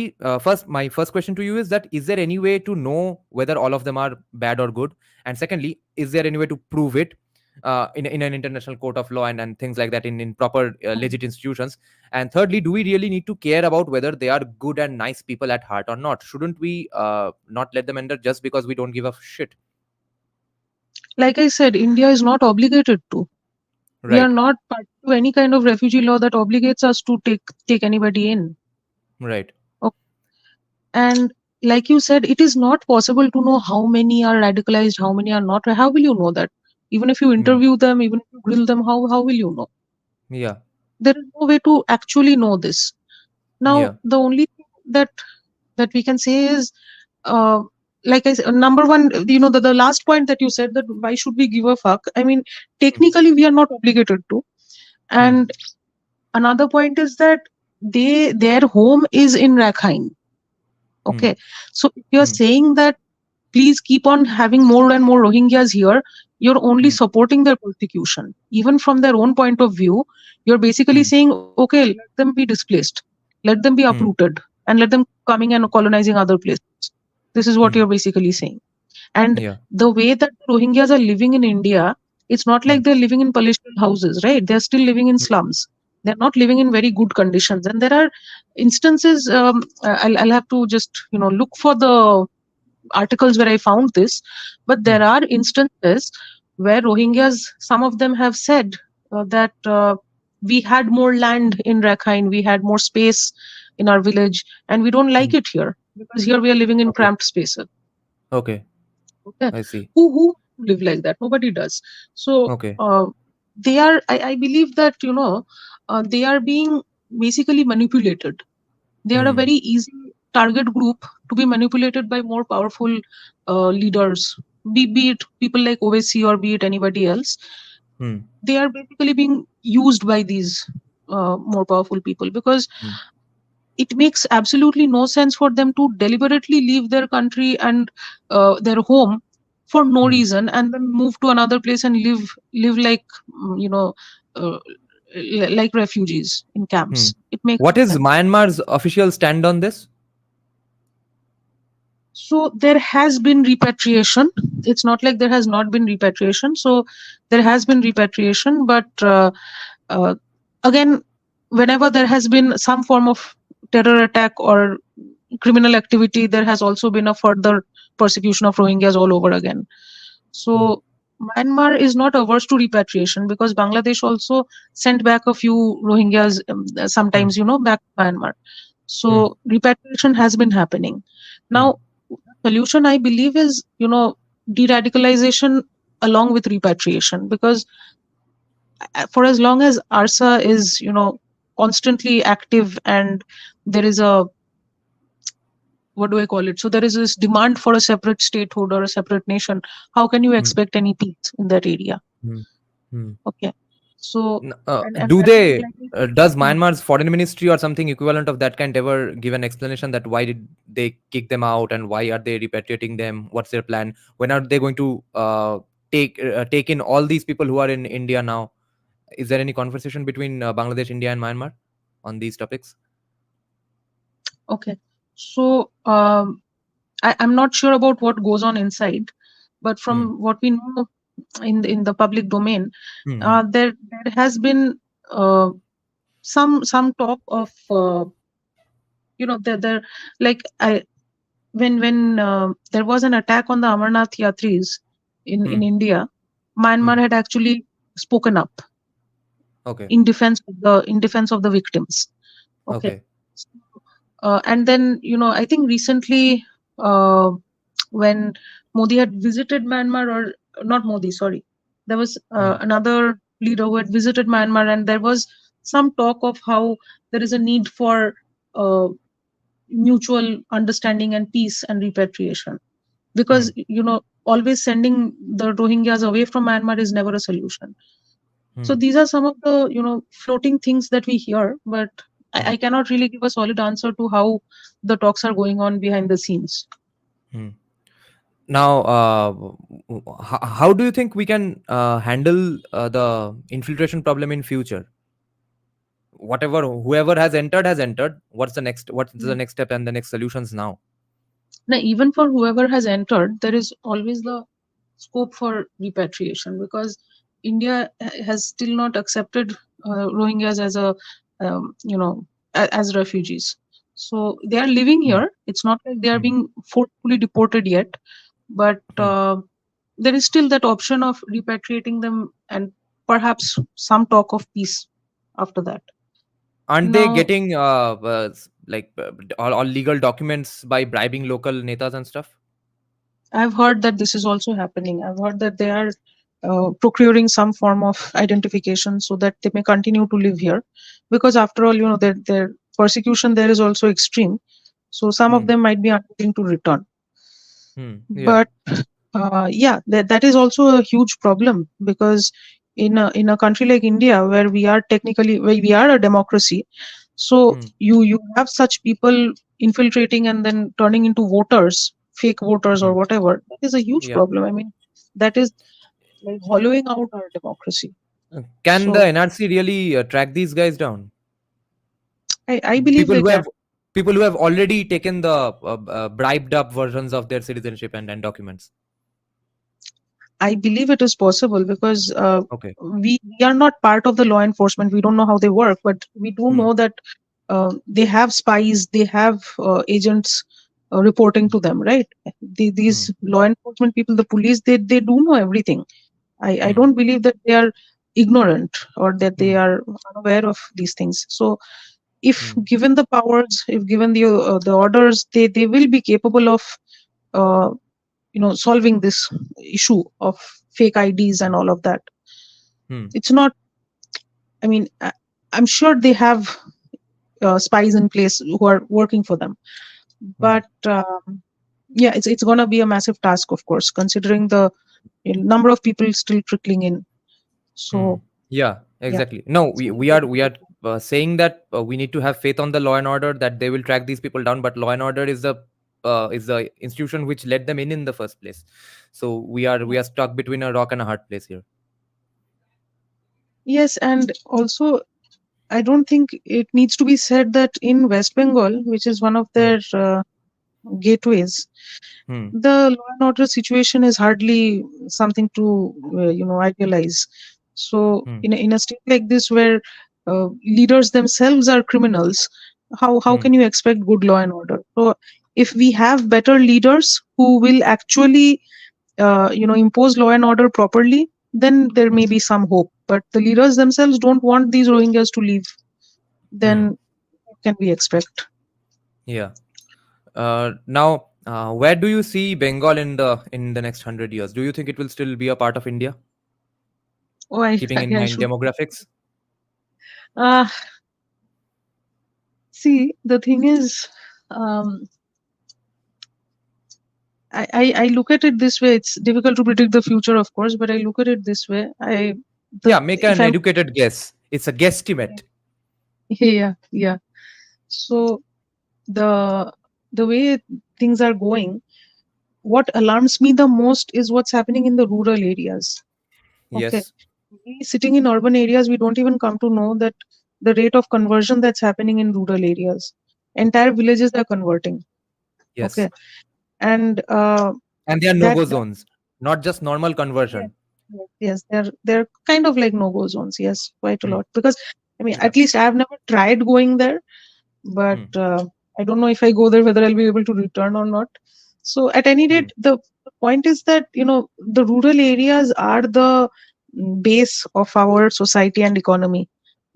my first question to you is that is there any way to know whether all of them are bad or good, and secondly, is there any way to prove it in an international court of law and things like that in proper legit institutions, and thirdly, do we really need to care about whether they are good and nice people at heart or not? Shouldn't we not let them enter just because we don't give a shit? Like I said, India is not obligated to. We are Right. not part to any kind of refugee law that obligates us to take anybody in. Right. Okay. And like you said, it is not possible to know how many are radicalized, how many are not. How will you know that? Even if you Hmm. interview them, even if you grill them, how will you know? Yeah. There is no way to actually know this. Now, Yeah. the only thing that we can say is, uh, like I said, number one, the last point that you said, that why should we give a fuck? I mean, Hmm. technically, we are not obligated to. Hmm. And another point is that their home is in Rakhine. Hmm. Okay, so if you're Hmm. saying that please keep on having more and more Rohingyas here, you're only Hmm. supporting their persecution. Even from their own point of view, you're basically Hmm. saying, okay, let them be displaced, let them be Hmm. uprooted, and let them coming and colonizing other places. This is what Hmm. you're basically saying. And Yeah. the way that the Rohingyas are living in India, it's not Hmm. like they're living in palatial houses, right? They're still living in Hmm. slums. They're not living in very good conditions. And there are instances, I'll have to just, look for the articles where I found this, but Hmm. there are instances where Rohingyas, some of them have said that we had more land in Rakhine, we had more space in our village, and we don't like Hmm. it here because here we are living in Okay. cramped spaces. Okay. Okay, I see. who live like that? Nobody does. So Okay. they are. I believe that they are being basically manipulated. They are a Hmm. very easy target group to be manipulated by more powerful leaders, be it people like OSC or be it anybody else. Hmm. They are basically being used by these more powerful people, because Hmm. it makes absolutely no sense for them to deliberately leave their country and their home for no Hmm. reason, and then move to another place and live like uh, like refugees in Hmm. camps. It makes What no is sense. Myanmar's official stand on this? So there has been repatriation. It's not like there has not been repatriation. So there has been repatriation, but again, whenever there has been some form of terror attack or criminal activity, there has also been a further persecution of Rohingyas all over again. So Myanmar is not averse to repatriation, because Bangladesh also sent back a few Rohingyas sometimes, back to Myanmar. So repatriation has been happening. Now, solution I believe is, de-radicalization along with repatriation, because for as long as ARSA is, constantly active, and there is a, what do I call it? So there is this demand for a separate statehood or a separate nation. How can you expect any peace in that area? Hmm. Hmm. Okay. So, and Do they? like Does Hmm. Myanmar's foreign ministry or something equivalent of that kind ever give an explanation that why did they kick them out and why are they repatriating them? What's their plan? When are they going to take in all these people who are in India now? Is there any conversation between Bangladesh, India, and Myanmar on these topics? Okay. So I'm not sure about what goes on inside, but from what we know in the public domain, there has been some talk of there like I when there was an attack on the Amarnath Yatris in India, Myanmar had actually spoken up Okay. in defense of the victims. Okay. Okay. And then, I think recently, when Modi had visited Myanmar, or not Modi, sorry, there was another leader who had visited Myanmar, and there was some talk of how there is a need for mutual understanding and peace and repatriation. Because, always sending the Rohingyas away from Myanmar is never a solution. So these are some of the, floating things that we hear, but I cannot really give a solid answer to how the talks are going on behind the scenes. Now, how do you think we can handle the infiltration problem in future? Whoever has entered. What's the next step and the next solutions now? Now, even for whoever has entered, there is always the scope for repatriation, because India has still not accepted Rohingyas as as refugees. So they are living here. It's not like they are being forcefully deported yet, but there is still that option of repatriating them, and perhaps some talk of peace after that. Aren't they Now, getting all legal documents by bribing local netas and stuff? I've heard that this is also happening. I've heard that they are procuring some form of identification so that they may continue to live here, because after all, their persecution there is also extreme. So some of them might be unwilling to return. Yeah. But that is also a huge problem, because in a country like India, where we are a democracy, so you have such people infiltrating and then turning into voters, fake voters or whatever. That is a huge Yeah. problem. I mean, that is like hollowing out our democracy. Can the So NRC really track these guys down? I believe People they who can. have people who have already taken the bribed up versions of their citizenship and documents. I believe it is possible, because Okay. we are not part of the law enforcement. We don't know how they work, but we do know that they have spies, they have agents reporting to them, right? These law enforcement people, the police, they do know everything. I don't believe that they are ignorant or that they are unaware of these things. So if given the powers, if given the orders, they will be capable of uh, solving this issue of fake IDs and all of that. It's not, I mean, I'm sure they have spies in place who are working for them, but yeah, it's going to be a massive task, of course, considering the number of people still trickling in. So Yeah, yeah. exactly. No, we are saying that we need to have faith on the law and order that they will track these people down. But law and order is the institution which let them in the first place. So we are stuck between a rock and a hard place here. Yes, and also I don't think it needs to be said that in West Bengal, which is one of their gateways, the law and order situation is hardly something to idealize. So in a state like this, where leaders themselves are criminals, How Hmm. can you expect good law and order? So if we have better leaders who will actually impose law and order properly, then there may be some hope. But the leaders themselves don't want these Rohingyas to leave. Hmm. Then what can we expect? Yeah. Now, where do you see Bengal in the next 100 years? Do you think it will still be a part of India, Oh, I keeping in I mind should. demographics? Uh, See, the thing is, um, I look at it this way. It's difficult to predict the future, of course, but I look at it this way. Yeah, make If an I'm educated guess. It's a guesstimate. yeah, yeah. So the the way things are going, what alarms me the most is what's happening in the rural areas. Okay, Yes. we sitting in urban areas, we don't even come to know that the rate of conversion that's happening in rural areas. Entire villages are converting. Yes. Okay, and And they are that no-go zones, not just normal yes, conversion. yes, they're kind of like no-go zones. Yes, quite a Hmm. lot. Because I mean, Yeah. at least I've never tried going there, but Hmm. I don't know if I go there whether I'll be able to return or not. So at any Hmm. rate, the point is that the rural areas are the base of our society and economy.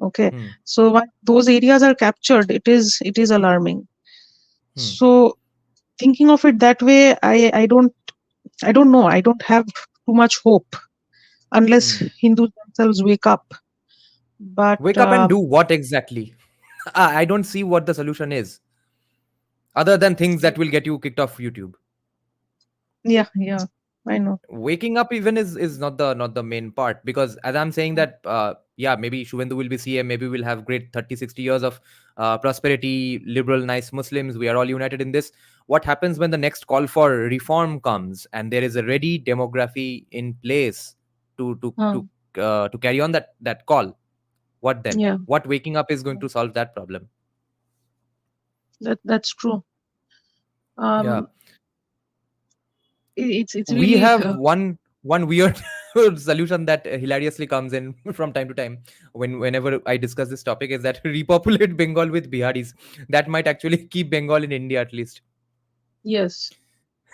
Okay, Hmm. so once those areas are captured, it is alarming. Hmm. So thinking of it that way, I don't know. I don't have too much hope unless Hmm. Hindus themselves wake up. But Wake up and do what exactly? I don't see what the solution is, other than things that will get you kicked off YouTube. yeah, yeah, I know. Waking up even is not the main part, because as I'm saying that, yeah, maybe Shuvendu will be CM, maybe we'll have great 30-60 years of prosperity, liberal, nice Muslims, we are all united in this. What happens when the next call for reform comes and there is a ready demography in place to to Huh. to to carry on that call? What then? Yeah, What waking up is going to solve that problem? that's true. Yeah. Um, it's We really have one weird solution that hilariously comes in from time to time whenever I discuss this topic, is that repopulate Bengal with Biharis. That might actually keep Bengal in India, at least. yes.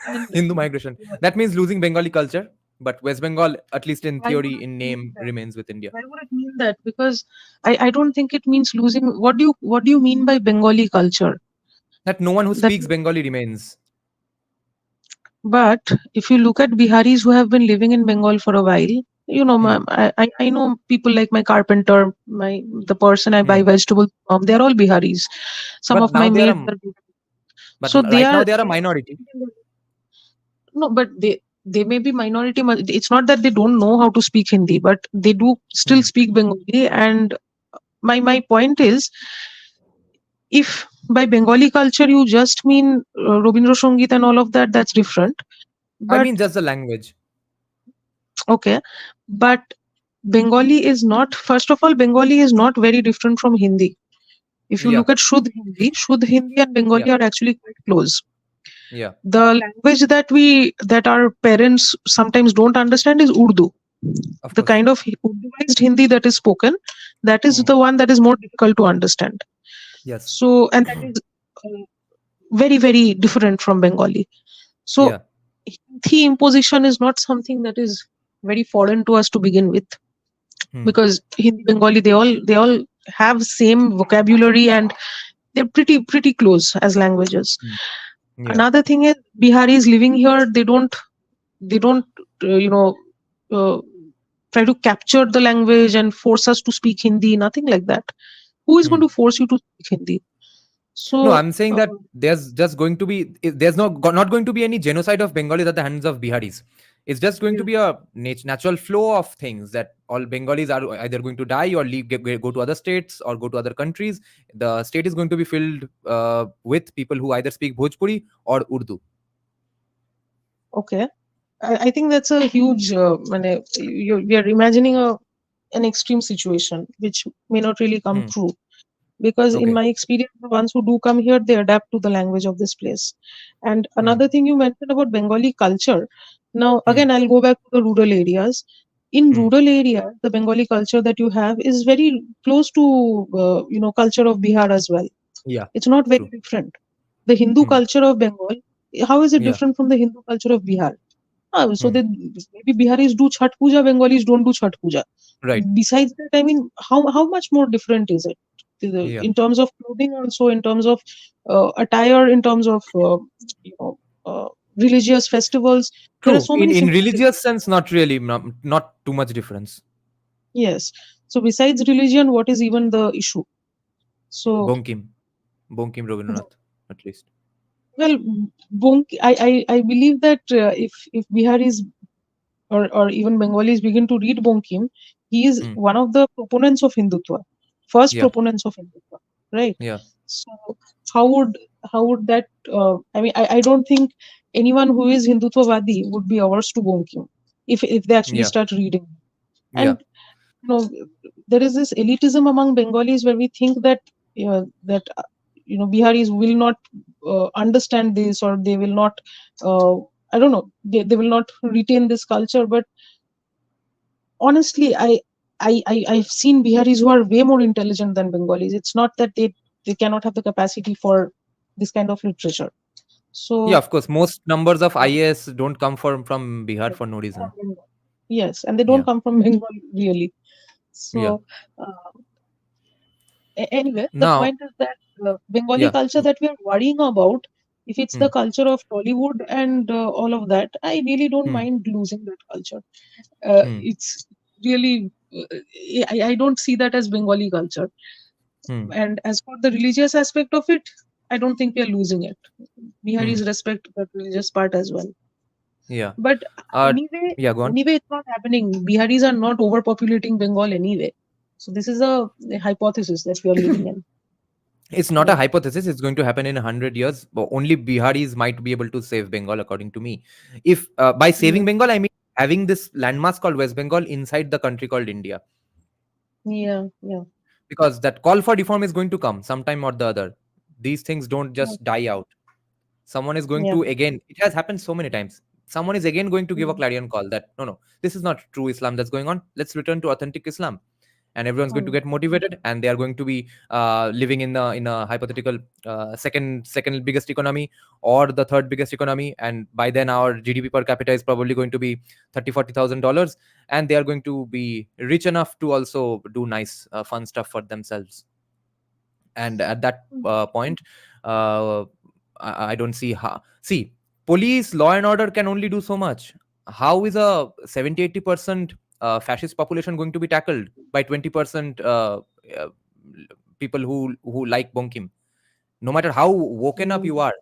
And Hindu migration, that means losing Bengali culture, but West Bengal, at least in why would theory, it in mean name, that? remains with India. Why would it mean that? Because I don't think it means losing. What do you mean by Bengali culture? That no one who That speaks Bengali remains. but if you look at Biharis who have been living in Bengal for a while, Hmm. I know people like my carpenter, the person I buy Hmm. vegetables from. They're all Biharis. Some but of now my they are maids a, are but so they right now are they are a minority. no, but they may be minority. It's not that they don't know how to speak Hindi, but they do still Hmm. speak Bengali. And my point is, if by Bengali culture you just mean Robindra Songit and all of that, that's different. I But mean, just the language. okay, but Bengali is not. First of all, Bengali is not very different from Hindi. If you Yeah. look at Shuddh Hindi and Yeah. Bengali are actually quite close. Yeah. The language that our parents sometimes don't understand is Urdu. Of The course. kind of Urduized Hindi that is spoken, that is Hmm. the one that is more difficult to understand. Yes. So, and that is very, very different from Bengali. So, Yeah. Hindi imposition is not something that is very foreign to us to begin with, Hmm. because Hindi, Bengali, they all have same vocabulary and they're pretty close as languages. Hmm. Yeah. Another thing is Biharis living here, they don't uh, you know uh, try to capture the language and force us to speak Hindi, nothing like that. Who is going Hmm. to force you to speak Hindi? No, So I'm saying that there's just going to be there's not going to be any genocide of Bengalis at the hands of Biharis. It's just going to yeah, be a natural flow of things, that all Bengalis are either going to die or leave, go to other states or go to other countries. The state is going to be filled with people who either speak Bhojpuri or Urdu. okay. I think that's a huge. We are imagining an extreme situation which may not really come Hmm. true. Because in Okay. my experience, the ones who do come here, they adapt to the language of this place. And Hmm. another thing you mentioned about Bengali culture. Now, Hmm. again, I'll go back to the rural areas. In Hmm. rural areas, the Bengali culture that you have is very close to culture of Bihar as well. Yeah, It's not very true. different. The Hindu Hmm. culture of Bengal, how is it Yeah, different from the Hindu culture of Bihar? So hmm. they, maybe Biharis do Chhat Puja, Bengalis don't do Chhat Puja. Right. Besides that, I mean, how much more different is it? Yeah, In terms of clothing, also in terms of attire, in terms of you know religious festivals, there are true. so In many similarities. religious sense, not really, not too much difference. Yes. So besides religion, what is even the issue? So Bonkim, Bonkim Rabindranath, at least. well, I believe that if Biharis or even Bengalis begin to read Bonkim, he is Hmm. one of the proponents of Hindutva, first Yeah, proponents of Hindutva, right? yeah. So how would how would that? I mean, I don't think anyone who is Hindutvavadi would be averse to Bonkim if they actually Yeah, start reading. yeah. And there is this elitism among Bengalis where we think that that Biharis will not understand this, or they will not. I don't know. They will not retain this culture, but honestly, I've seen Biharis who are way more intelligent than Bengalis. It's not that they cannot have the capacity for this kind of literature. Yeah, So of course. Most numbers of uh, IAS don't come from Bihar yes, for no from reason. Bengal. Yes, and they don't Yeah, come from Bengal really. yeah. So uh, anyway, the Now, point is that Bengali yeah. culture that we are worrying about, if it's Hmm. the culture of Tollywood and all of that, I really don't Hmm. mind losing that culture. Hmm. It's really, I don't see that as Bengali culture. Hmm. And as for the religious aspect of it, I don't think we are losing it. Hmm. Biharis respect the religious part as well. Yeah. But Uh, anyway, yeah. Go on. anyway, it's not happening. Biharis are not overpopulating Bengal anyway. So this is a hypothesis that we are living in. It's not a So hypothesis. It's going to happen in 100 years. But only Biharis might be able to save Bengal, according to me. If by yeah, saving Bengal, I mean having this landmass called West Bengal inside the country called India, yeah, yeah, because that call for reform is going to come sometime or the other. These things don't yeah, just die out. Someone is going yeah. to again. It has happened so many times. Someone is again going to give a Mm, clarion call that no, no, this is not true Islam that's going on. Let's return to authentic Islam, and everyone's going to mm, get motivated, and they are going to be living in a hypothetical second biggest economy or the third biggest economy, and by then our GDP per capita is probably going to be 30-40 thousand dollars, and they are going to be rich enough to also do nice fun stuff for themselves. And at that mm. point, uh, I don't see how. See, police law and order can only do so much. How is a 70-80% fascist population going to be tackled by 20% uh, people who like bonkim, no matter how woken up you Mm.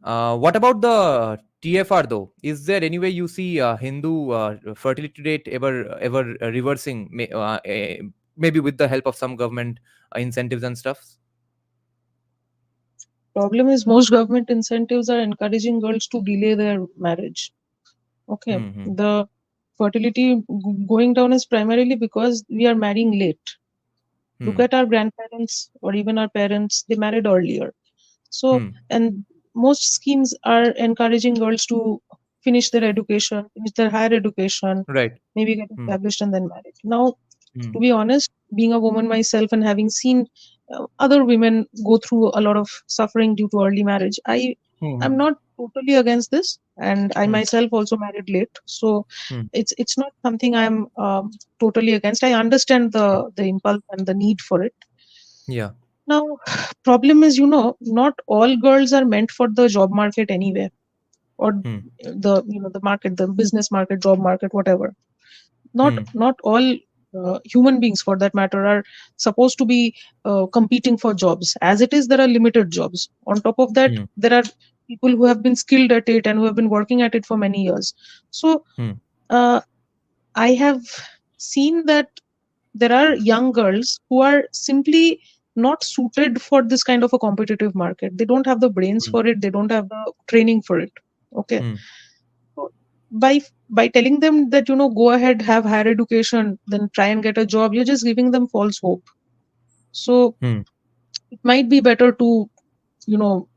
are? What about the TFR though? Is there any way you see Hindu fertility rate ever reversing? Maybe with the help of some government incentives and stuff. Problem is most government incentives are encouraging girls to delay their marriage. Okay, Hmm. the fertility going down is primarily because we are marrying late. Look Hmm. at our grandparents or even our parents; they married earlier. So, Hmm. and most schemes are encouraging girls to finish their education, finish their higher education, Right. maybe get Hmm. established and then marry. Now, Hmm. to be honest, being a woman myself and having seen other women go through a lot of suffering due to early marriage, I'm Hmm. not totally against this, and I Hmm. myself also married late, so Hmm. it's not something I'm totally against. I understand the impulse and the need for it. Yeah. Now, problem is, not all girls are meant for the job market anyway, or Hmm. the market, the business market, job market, whatever. Not Hmm. not all human beings, for that matter, are supposed to be competing for jobs. As it is, there are limited jobs. On top of that, Hmm. there are people who have been skilled at it and who have been working at it for many years. So Hmm. uh, I have seen that there are young girls who are simply not suited for this kind of a competitive market. They don't have the brains Hmm. for it, they don't have the training for it. Okay. Hmm. So by telling them that, go ahead, have higher education, then try and get a job, you're just giving them false hope. So Hmm. it might be better to, you know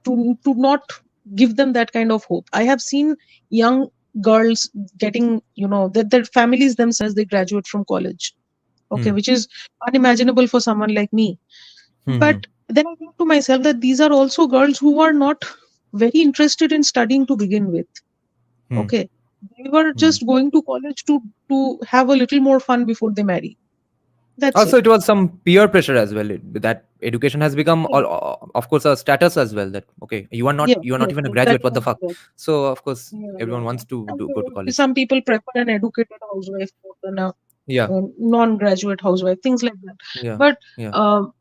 to not give them that kind of hope. I have seen young girls getting, that their families themselves, they graduate from college. okay, Hmm. which is unimaginable for someone like me. Hmm. Hmm. But then I think to myself that these are also girls who are not very interested in studying to begin with. Hmm. Okay, they were Hmm. just going to college to have a little more fun before they marry. That's Also, it. it was some peer pressure as well. That education has become, Yeah, of course, a status as well. That okay, yeah, you are not yes, even a yes, that graduate. is What the also fuck? there. So of course, Yeah, everyone yeah, yeah. wants to And go to college. some people prefer an educated housewife more than a Yeah, non-graduate housewife, things like that. yeah, But yeah. um,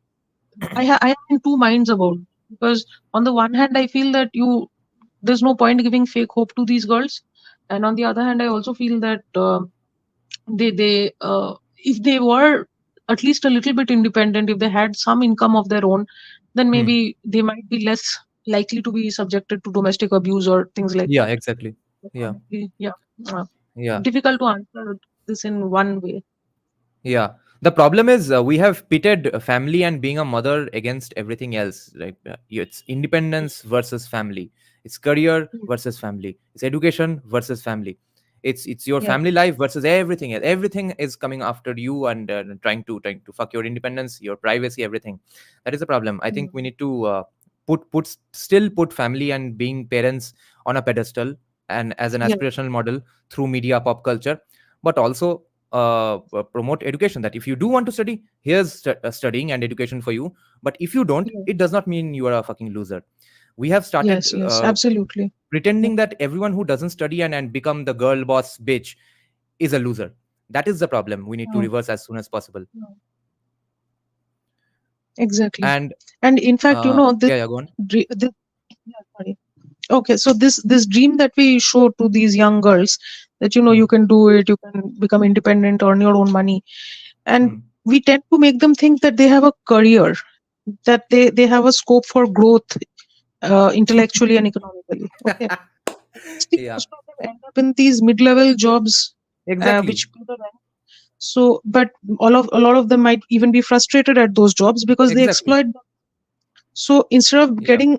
I am in two minds about it, because on the one hand, I feel that there's no point giving fake hope to these girls, and on the other hand, I also feel that they if they were at least a little bit independent, if they had some income of their own, then Hmm. maybe they might be less likely to be subjected to domestic abuse or things like Yeah, that. exactly. Yeah, Honestly, yeah, uh, yeah. difficult to answer this in one way. Yeah. The problem is we have pitted family and being a mother against everything else. Like it's independence versus family. It's career Yeah, versus family. It's education versus family. It's your yeah, family life versus everything else. Everything is coming after you and trying to fuck your independence, your privacy, everything. That is the problem. I think we need to still put family and being parents on a pedestal and as an yeah, aspirational model through media, pop culture, but also promote education. That if you do want to study, here's studying and education for you, but if you don't, yeah. it does not mean you are a fucking loser. We have started Yes, yes, absolutely. Yeah, pretending that everyone who doesn't study and become the girl boss bitch is a loser. That is the problem we need to yeah, reverse as soon as possible. yeah, exactly. And And in fact, yeah, yeah, go on. this yeah, sorry. Okay, so this dream that we show to these young girls, that Hmm. you can do it, you can become independent, earn your own money, and Hmm. we tend to make them think that they have a career, that they have a scope for growth, intellectually and economically. Okay, still Yeah, most of them end up in these mid-level jobs, exactly, which pay the rent. So, but a lot of them might even be frustrated at those jobs because they exactly. exploit. So instead of Yeah, getting,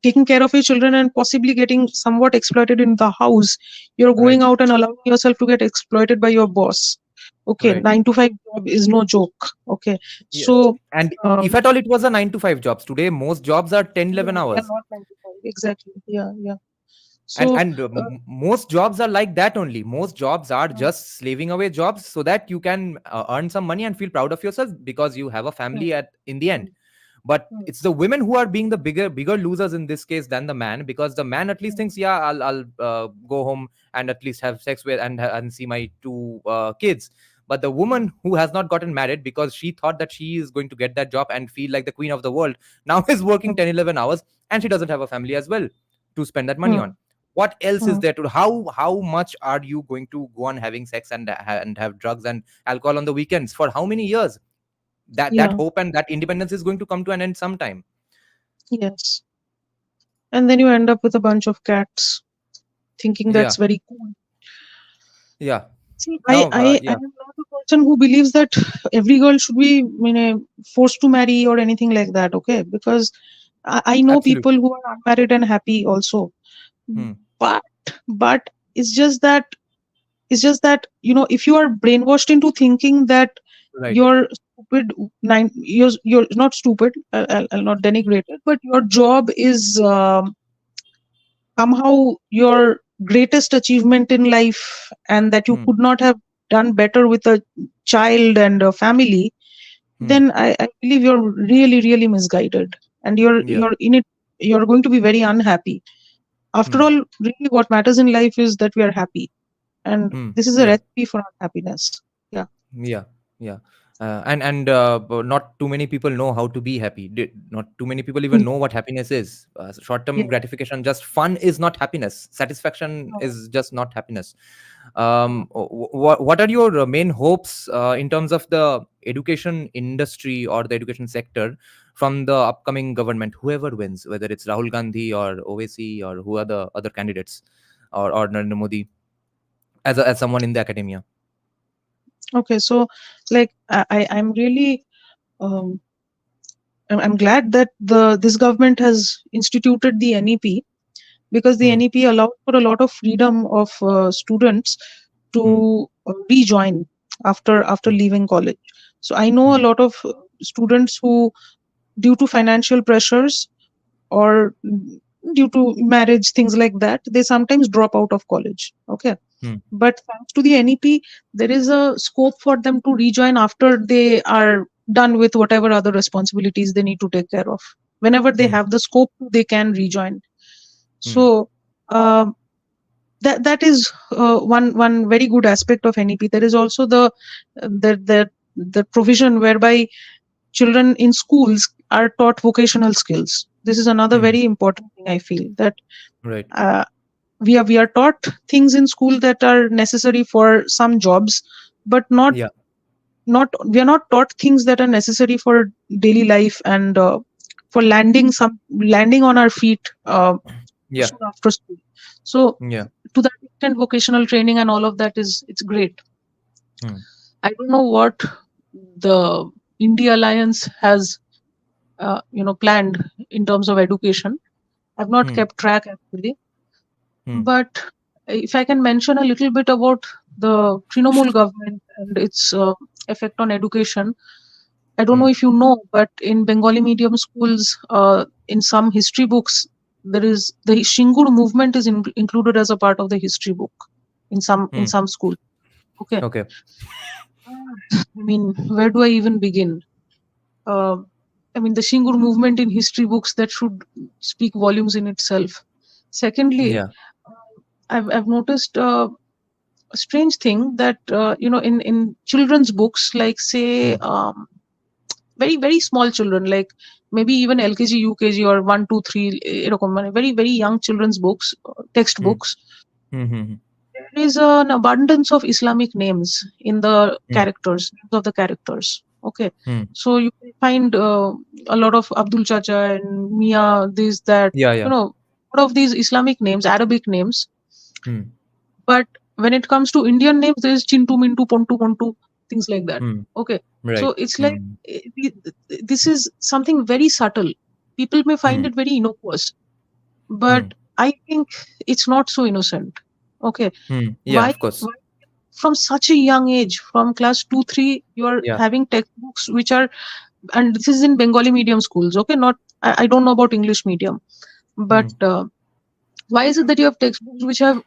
taking care of your children and possibly getting somewhat exploited in the house, you're going right, out and allowing yourself to get exploited by your boss. Okay, right. 9 to 5 job is no joke. Okay, Yes. so And if um, at all it was a 9 to 5 jobs, today most jobs are 10, yeah, 11 they are hours. not 9 to 5. Exactly. Yeah, yeah. and So and most jobs are like that only. Most jobs are uh, just slaving away jobs so that you can earn some money and feel proud of yourself because you have a mm, family at in the end. mm, But mm, it's the women who are being the bigger losers in this case than the man, because the man at least mm, thinks, yeah, I'll go home and at least have sex with and see my two kids. But the mm, woman who has not gotten married because she thought that she is going to get that job and feel like the queen of the world now is working mm, 10, 11 hours, and she doesn't have a family as well to spend that money on. mm, What else is mm, there to how much are you going to go on having sex and have drugs and alcohol on the weekends for how many years? That yeah, hope and that independence is going to come to an end sometime. yes. And then you end up with a bunch of cats thinking Yeah, that's very cool. yeah. See, Now, I yeah, am not a person who believes that every girl should be, forced to marry or anything like that. Okay, because I know people absolutely. who are unmarried and happy also. Hmm. But but it's just that, if you are brainwashed into thinking that Right. you're stupid, you're not stupid. I'll not denigrate it, but your job is somehow your greatest achievement in life, and that you Hmm. could not have done better with a child and a family, Hmm. then I believe you're really, really misguided, and Yeah. you're going to be very unhappy. After Hmm. all, really what matters in life is that we are happy, and Hmm. this is a Yeah. recipe for unhappiness. Yeah, Yeah. Yeah. And but not too many people know how to be happy. Not too many people even know what happiness is. yeah, Short-term gratification, just fun is not happiness. Satisfaction no, is just not happiness. no. What are your main hopes in terms of the education industry or the education sector from the upcoming government, whoever wins, whether it's Rahul Gandhi or Owaisi or who are the other candidates, or Narendra Modi, as someone in the academia? Okay, so like I'm really um, I'm glad that this government has instituted the NEP, because the Hmm. NEP allowed for a lot of freedom of students Hmm. to rejoin. after leaving college. So I know a Hmm. lot of students who, due to financial pressures or due to marriage, things like that, they sometimes drop out of college. Okay. Hmm. But thanks to the NEP, there is a scope for them to rejoin after they are done with whatever other responsibilities they need to take care of. Whenever they Hmm. have the scope, they can rejoin. Hmm. So that is one very good aspect of NEP. There is also the provision whereby children in schools are taught vocational skills. This is another Hmm. very important thing I feel, that Right. we are taught things in school that are necessary for some jobs, but Yeah. we are not taught things that are necessary for daily life and for landing on our feet Yeah. soon after school. So Yeah. to that extent, vocational training and all of that it's great. Hmm. I don't know what the India Alliance has planned in terms of education. I've not Hmm. kept track actually, Hmm. but if I can mention a little bit about the Trinamool government and its effect on education. I don't know Hmm. if you know, but in Bengali medium schools, in some history books, there is the Shingur movement is included as a part of the history book in Hmm. some schools. Okay, Okay. I mean, where do I even begin? Uh, I mean, the Shingur movement in history books, that should speak volumes in itself. Secondly, Yeah. I've noticed a strange thing that in children's books, like say Hmm. very very small children, like maybe even LKG, UKG, or 1, 2, 3, এরকম, মানে very very young children's books, Hmm. textbooks, Hmm. Hmm. there is an abundance of Islamic names in the Hmm. names of the characters. Okay, Hmm. so you can find a lot of Abdul Chacha and Mia, this, that, Yeah. Yeah. a lot of these Islamic names, Arabic names. Hmm. But when it comes to Indian names, there's Chintu, Mintu, Pontu, Pontu, things like that. Hmm. Okay, so Right. it's like Hmm. this is something very subtle. People may find Hmm. it very innocuous, Hmm. but I think it's not so innocent. Okay, Hmm. Yeah. why Of course. from such a young age, from class 2, 3, you are Yeah. having textbooks which are, and this is in Bengali medium schools. Okay, not I don't know about English medium, but Hmm. why is it that you have textbooks which have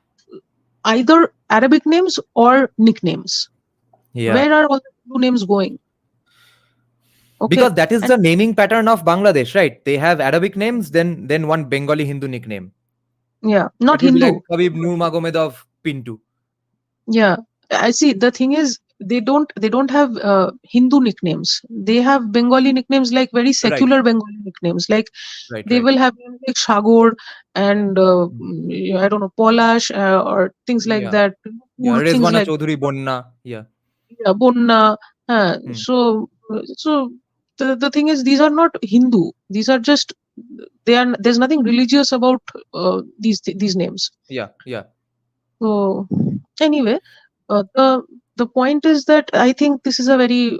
either Arabic names or nicknames? Yeah. Where are all the new names going? Okay, Because that is and the naming pattern of Bangladesh, right? They have Arabic names, then one Bengali Hindu nickname. yeah, not It will be Hindu. like Habib Nurmagomedov Pintu. Yeah, I see. The thing is, they don't have Hindu nicknames. They have Bengali nicknames, like very Right. secular Bengali nicknames. Like Right. they Right. will have names like Shagor and Hmm. I don't know, Polash, or things like Yeah. that. Yeah. Things Rezwana like Chaudhuri Bonna. Yeah. Bonna. Hmm. So the thing is, these are not Hindu. These are just, there's nothing religious about these names. Yeah. Yeah. So anyway, the point is that I think this is a very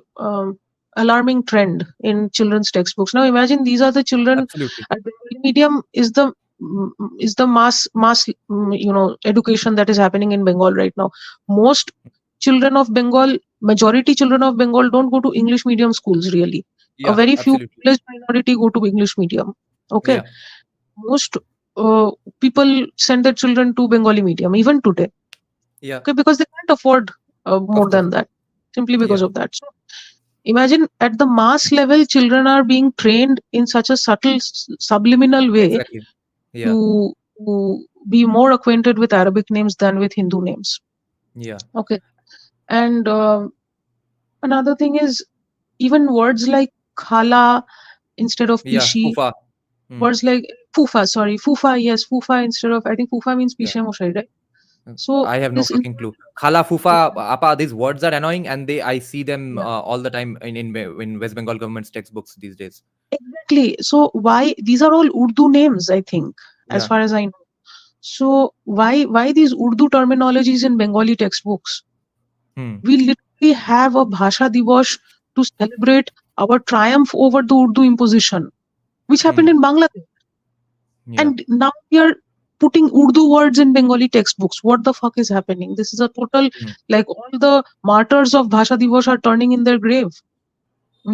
alarming trend in children's textbooks. Now imagine these are the children Absolutely. at Bengali medium is the mass education that is happening in Bengal right now. Most children of Bengal, majority children of Bengal don't go to English medium schools really. A Yeah. very few Absolutely. privileged minority go to English medium. Okay, Yeah. most people send their children to Bengali medium even today. Yeah. Okay, because they can't afford more Of course. than that, simply because Yeah. of that. So imagine at the mass level, children are being trained in such a subtle, subliminal way Exactly. Yeah. to be more acquainted with Arabic names than with Hindu names. Yeah. Okay, and another thing is, even words like khala instead of Yeah. pishi, Fufa. Hmm. words like fufa, sorry, fufa, yes, fufa instead of, I think fufa means Yeah. pishe moshai, right? So I have no this fucking clue. Khala, Fufa, Apa, these words are annoying, and I see them yeah, all the time in West Bengal government's textbooks these days. exactly. So why these are all Urdu names, I think, as Yeah. far as I know. So why these Urdu terminologies in Bengali textbooks? Hmm. We literally have a Bhasha Diwas to celebrate our triumph over the Urdu imposition, which happened Hmm. in Bangladesh. Yeah. And now we are putting Urdu words in Bengali textbooks. What the fuck is happening? This is a total, Hmm. like, all the martyrs of Bhasha Divas are turning in their grave.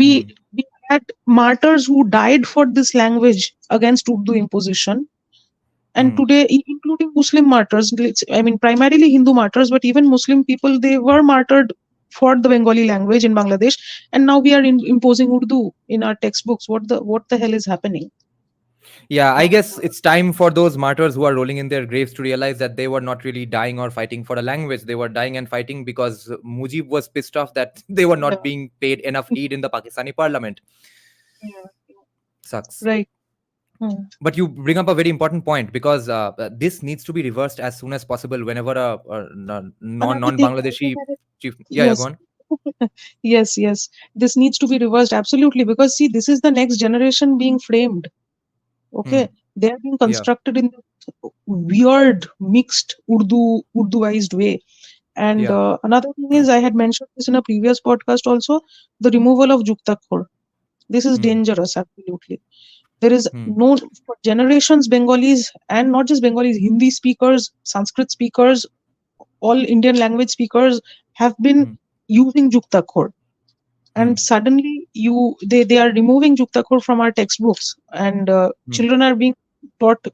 We Hmm. we had martyrs who died for this language against Urdu imposition, and Hmm. today, including Muslim martyrs, I mean, primarily Hindu martyrs, but even Muslim people, they were martyred for the Bengali language in Bangladesh, and now we are imposing Urdu in our textbooks. What the hell is happening? Yeah, I guess it's time for those martyrs who are rolling in their graves to realize that they were not really dying or fighting for a language. They were dying and fighting because Mujib was pissed off that they were Yeah, not being paid enough heed in the Pakistani parliament. yeah, Sucks. right. Hmm. But you bring up a very important point because this needs to be reversed as soon as possible whenever a Another thing, non-Bangladeshi chief. Yeah, yeah, go yes, on. yes, this needs to be reversed absolutely, because see, this is the next generation being framed. Hmm. Okay, they are being Yeah. constructed in weird mixed Urduized way. And Yeah. another thing is, I had mentioned this in a previous podcast also, the removal of Juktakhor. This is Hmm. dangerous, absolutely. There is Hmm. no, for generations, Bengalis, and not just Bengalis, Hindi speakers, Sanskrit speakers, all Indian language speakers have been Hmm. using Juktakhor. Hmm. And suddenly they are removing Juktakhor from our textbooks, and Hmm. children are being taught,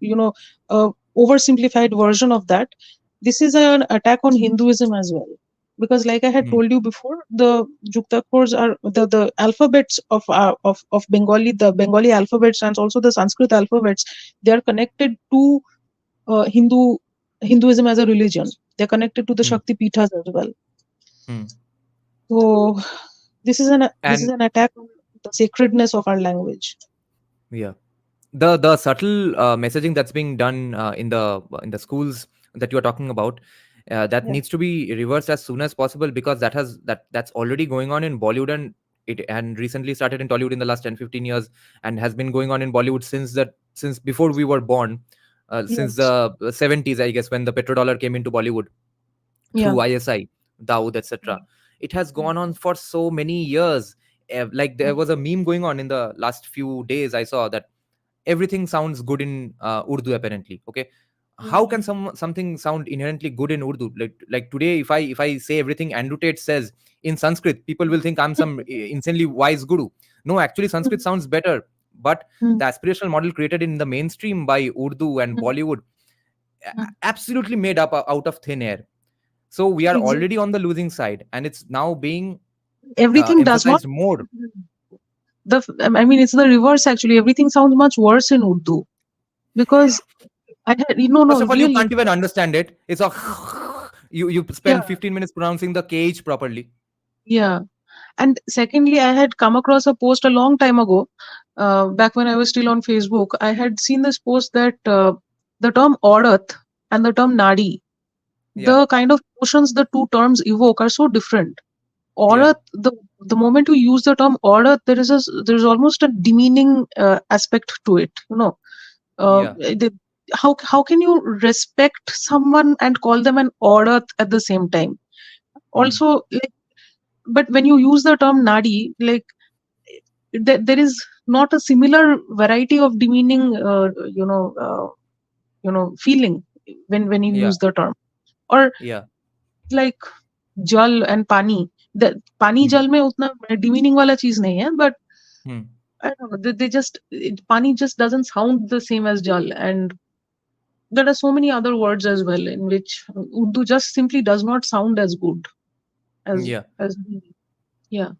a oversimplified version of that. This is an attack on Hinduism as well, because, like I had Hmm. told you before, the Juktakhors are the alphabets of Bengali, the Bengali alphabets, and also the Sanskrit alphabets. They are connected to Hinduism as a religion. They're connected to the Hmm. Shakti Pithas as well. Hmm. So this is And an attack on the sacredness of our language. yeah, the subtle messaging that's being done in the schools that you are talking about, that Yeah. needs to be reversed as soon as possible, because that's already going on in Bollywood, and recently started in Tollywood in the last 10-15 years, and has been going on in Bollywood since before we were born, since Yes. the 70s, I guess, when the petrodollar came into Bollywood Yeah. through ISI, Dawood, etc. It has gone on for so many years. Like, there was a meme going on in the last few days. I saw that everything sounds good in Urdu, apparently. Okay, how can something sound inherently good in Urdu? Like today, if I say everything Andrew Tate says in Sanskrit, people will think I'm some insanely wise guru. No, actually, Sanskrit sounds better. But Mm, the aspirational model created in the mainstream by Urdu and mm, Bollywood, mm. absolutely made up out of thin air. So we are Exactly. already on the losing side, and it's now being Everything does not. emphasized more. I mean, it's the reverse actually. Everything sounds much worse in Urdu, because I had, no, First of all, you really, can't even understand it. It's a you yeah, spend 15 minutes pronouncing the KH properly. yeah. And secondly, I had come across a post a long time ago, back when I was still on Facebook. I had seen this post that the term aurat and the term nadi, Yeah, the kind of emotions the two terms evoke are so different. yeah, Aurat, the moment you use the term aurat, there is almost a demeaning aspect to it. yeah. The, how can you respect someone and call them an aurat at the same time? Hmm. Also, like, but when you use the term nadi, like, there is not a similar variety of demeaning, feeling when you Yeah, use the term. Or yeah. like jal and pani. The pani Hmm. jal में उतना demeaning वाला चीज नहीं है, but Hmm. I don't know. Pani just doesn't sound the same as jal, and there are so many other words as well in which Urdu just simply does not sound as good Yeah. as yeah.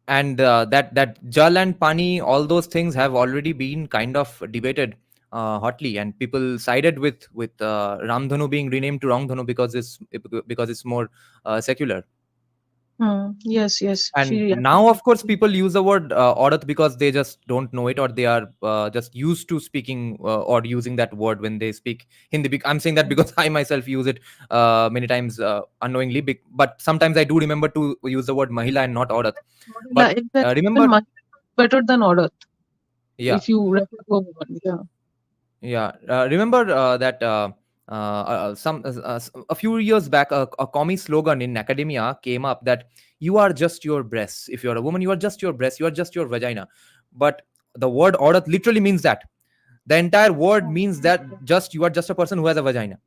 And that Jal and Pani, all those things have already been kind of debated hotly, and people sided with Ramdhanu being renamed to Rangdhanu because it's more secular. Yes. And She now, of course, people use the word aurat because they just don't know it, or they are just used to speaking or using that word when they speak Hindi. I'm saying that because I myself use it many times unknowingly. But sometimes I do remember to use the word mahila and not aurat. But in fact, even remember, much better than Aurat yeah, if you refer to a woman. Yeah. yeah. Remember that a few years back, a commie slogan in academia came up that you are just your breasts. If you're a woman, you are just your breasts. You are just your vagina. But the word aurat literally means that. The entire word means that just you are just a person who has a vagina.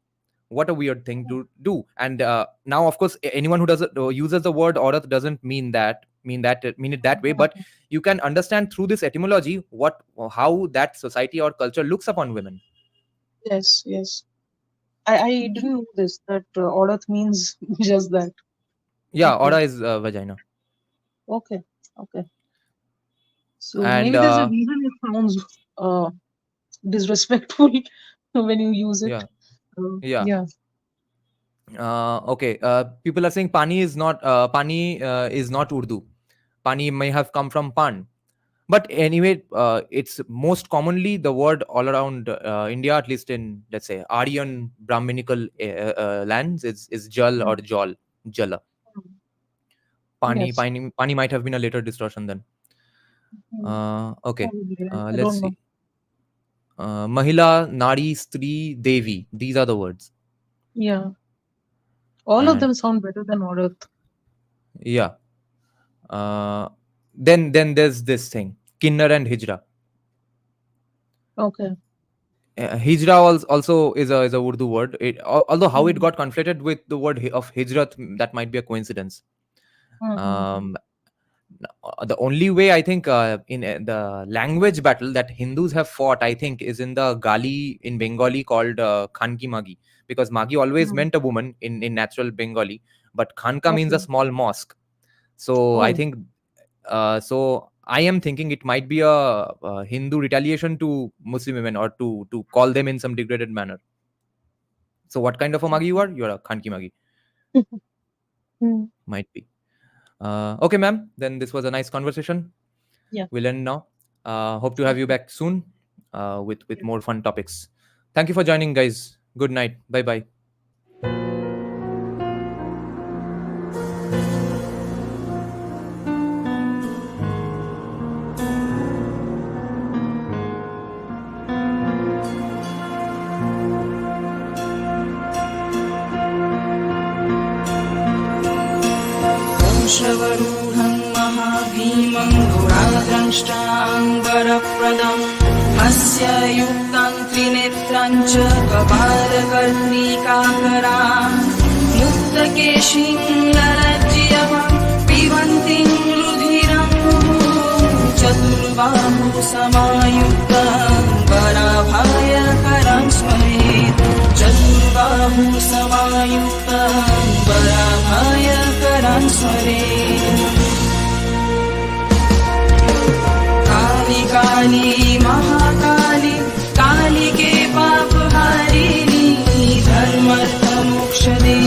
What a weird thing to do. And now, of course, anyone who doesn't uses the word aurat doesn't mean it that way. But you can understand through this etymology how that society or culture looks upon women. Yes, yes. I didn't know this, that Aurat means just that. Yeah, Okay. aura is vagina. Okay. Okay. So And maybe there's a reason it sounds disrespectful when you use it. yeah, yeah. Yeah. Okay. People are saying pani is not Urdu. Pani may have come from pan. But anyway, it's most commonly the word all around India, at least in, let's say, Aryan Brahminical lands, is jal or jol, jala. Pani, Yes. pani might have been a later distortion then. Okay, Probably. I let's don't know. see. Mahila, Nari, Stri, Devi. These are the words. Yeah. All of And them sound better than Aurat. yeah. Then there's this thing, Kinnar and Hijra. Okay. Hijra also is a Urdu word. Although how it got conflated with the word of hijrat, that might be a coincidence. Um, the only way I think in the language battle that Hindus have fought, I think, is in the Gali in Bengali called Khanki Magi, because Magi always meant a woman in natural Bengali, but Khanka means a Okay. small mosque. So I Oh. think so I am thinking it might be a Hindu retaliation to Muslim women, or to call them in some degraded manner. So what kind of a Magi you are? You're a Khanki Magi. Hmm. Might be. Okay, ma'am. Then this was a nice conversation. Yeah. We'll end now. Hope to have you back soon with more fun topics. Thank you for joining, guys. Good night. Bye bye. वंशवरूढं महाभीमं दुराद्रष्टाम्बरप्रदम् हस्य युक्तं त्रिनेत्रं च कपालकर्णिकाकरां मुक्तकेशीं ललज्जयवं पिबन्तीं रुधिरं चतुर्बाहु समायुक्तं वराभयकरं स्मरेत् चतुर्बाहु समायुक्तं वराभयकरं स्मरेत् काली काली महाकाली कालिके पापहारिणी धर्मर्थ मोक्षदे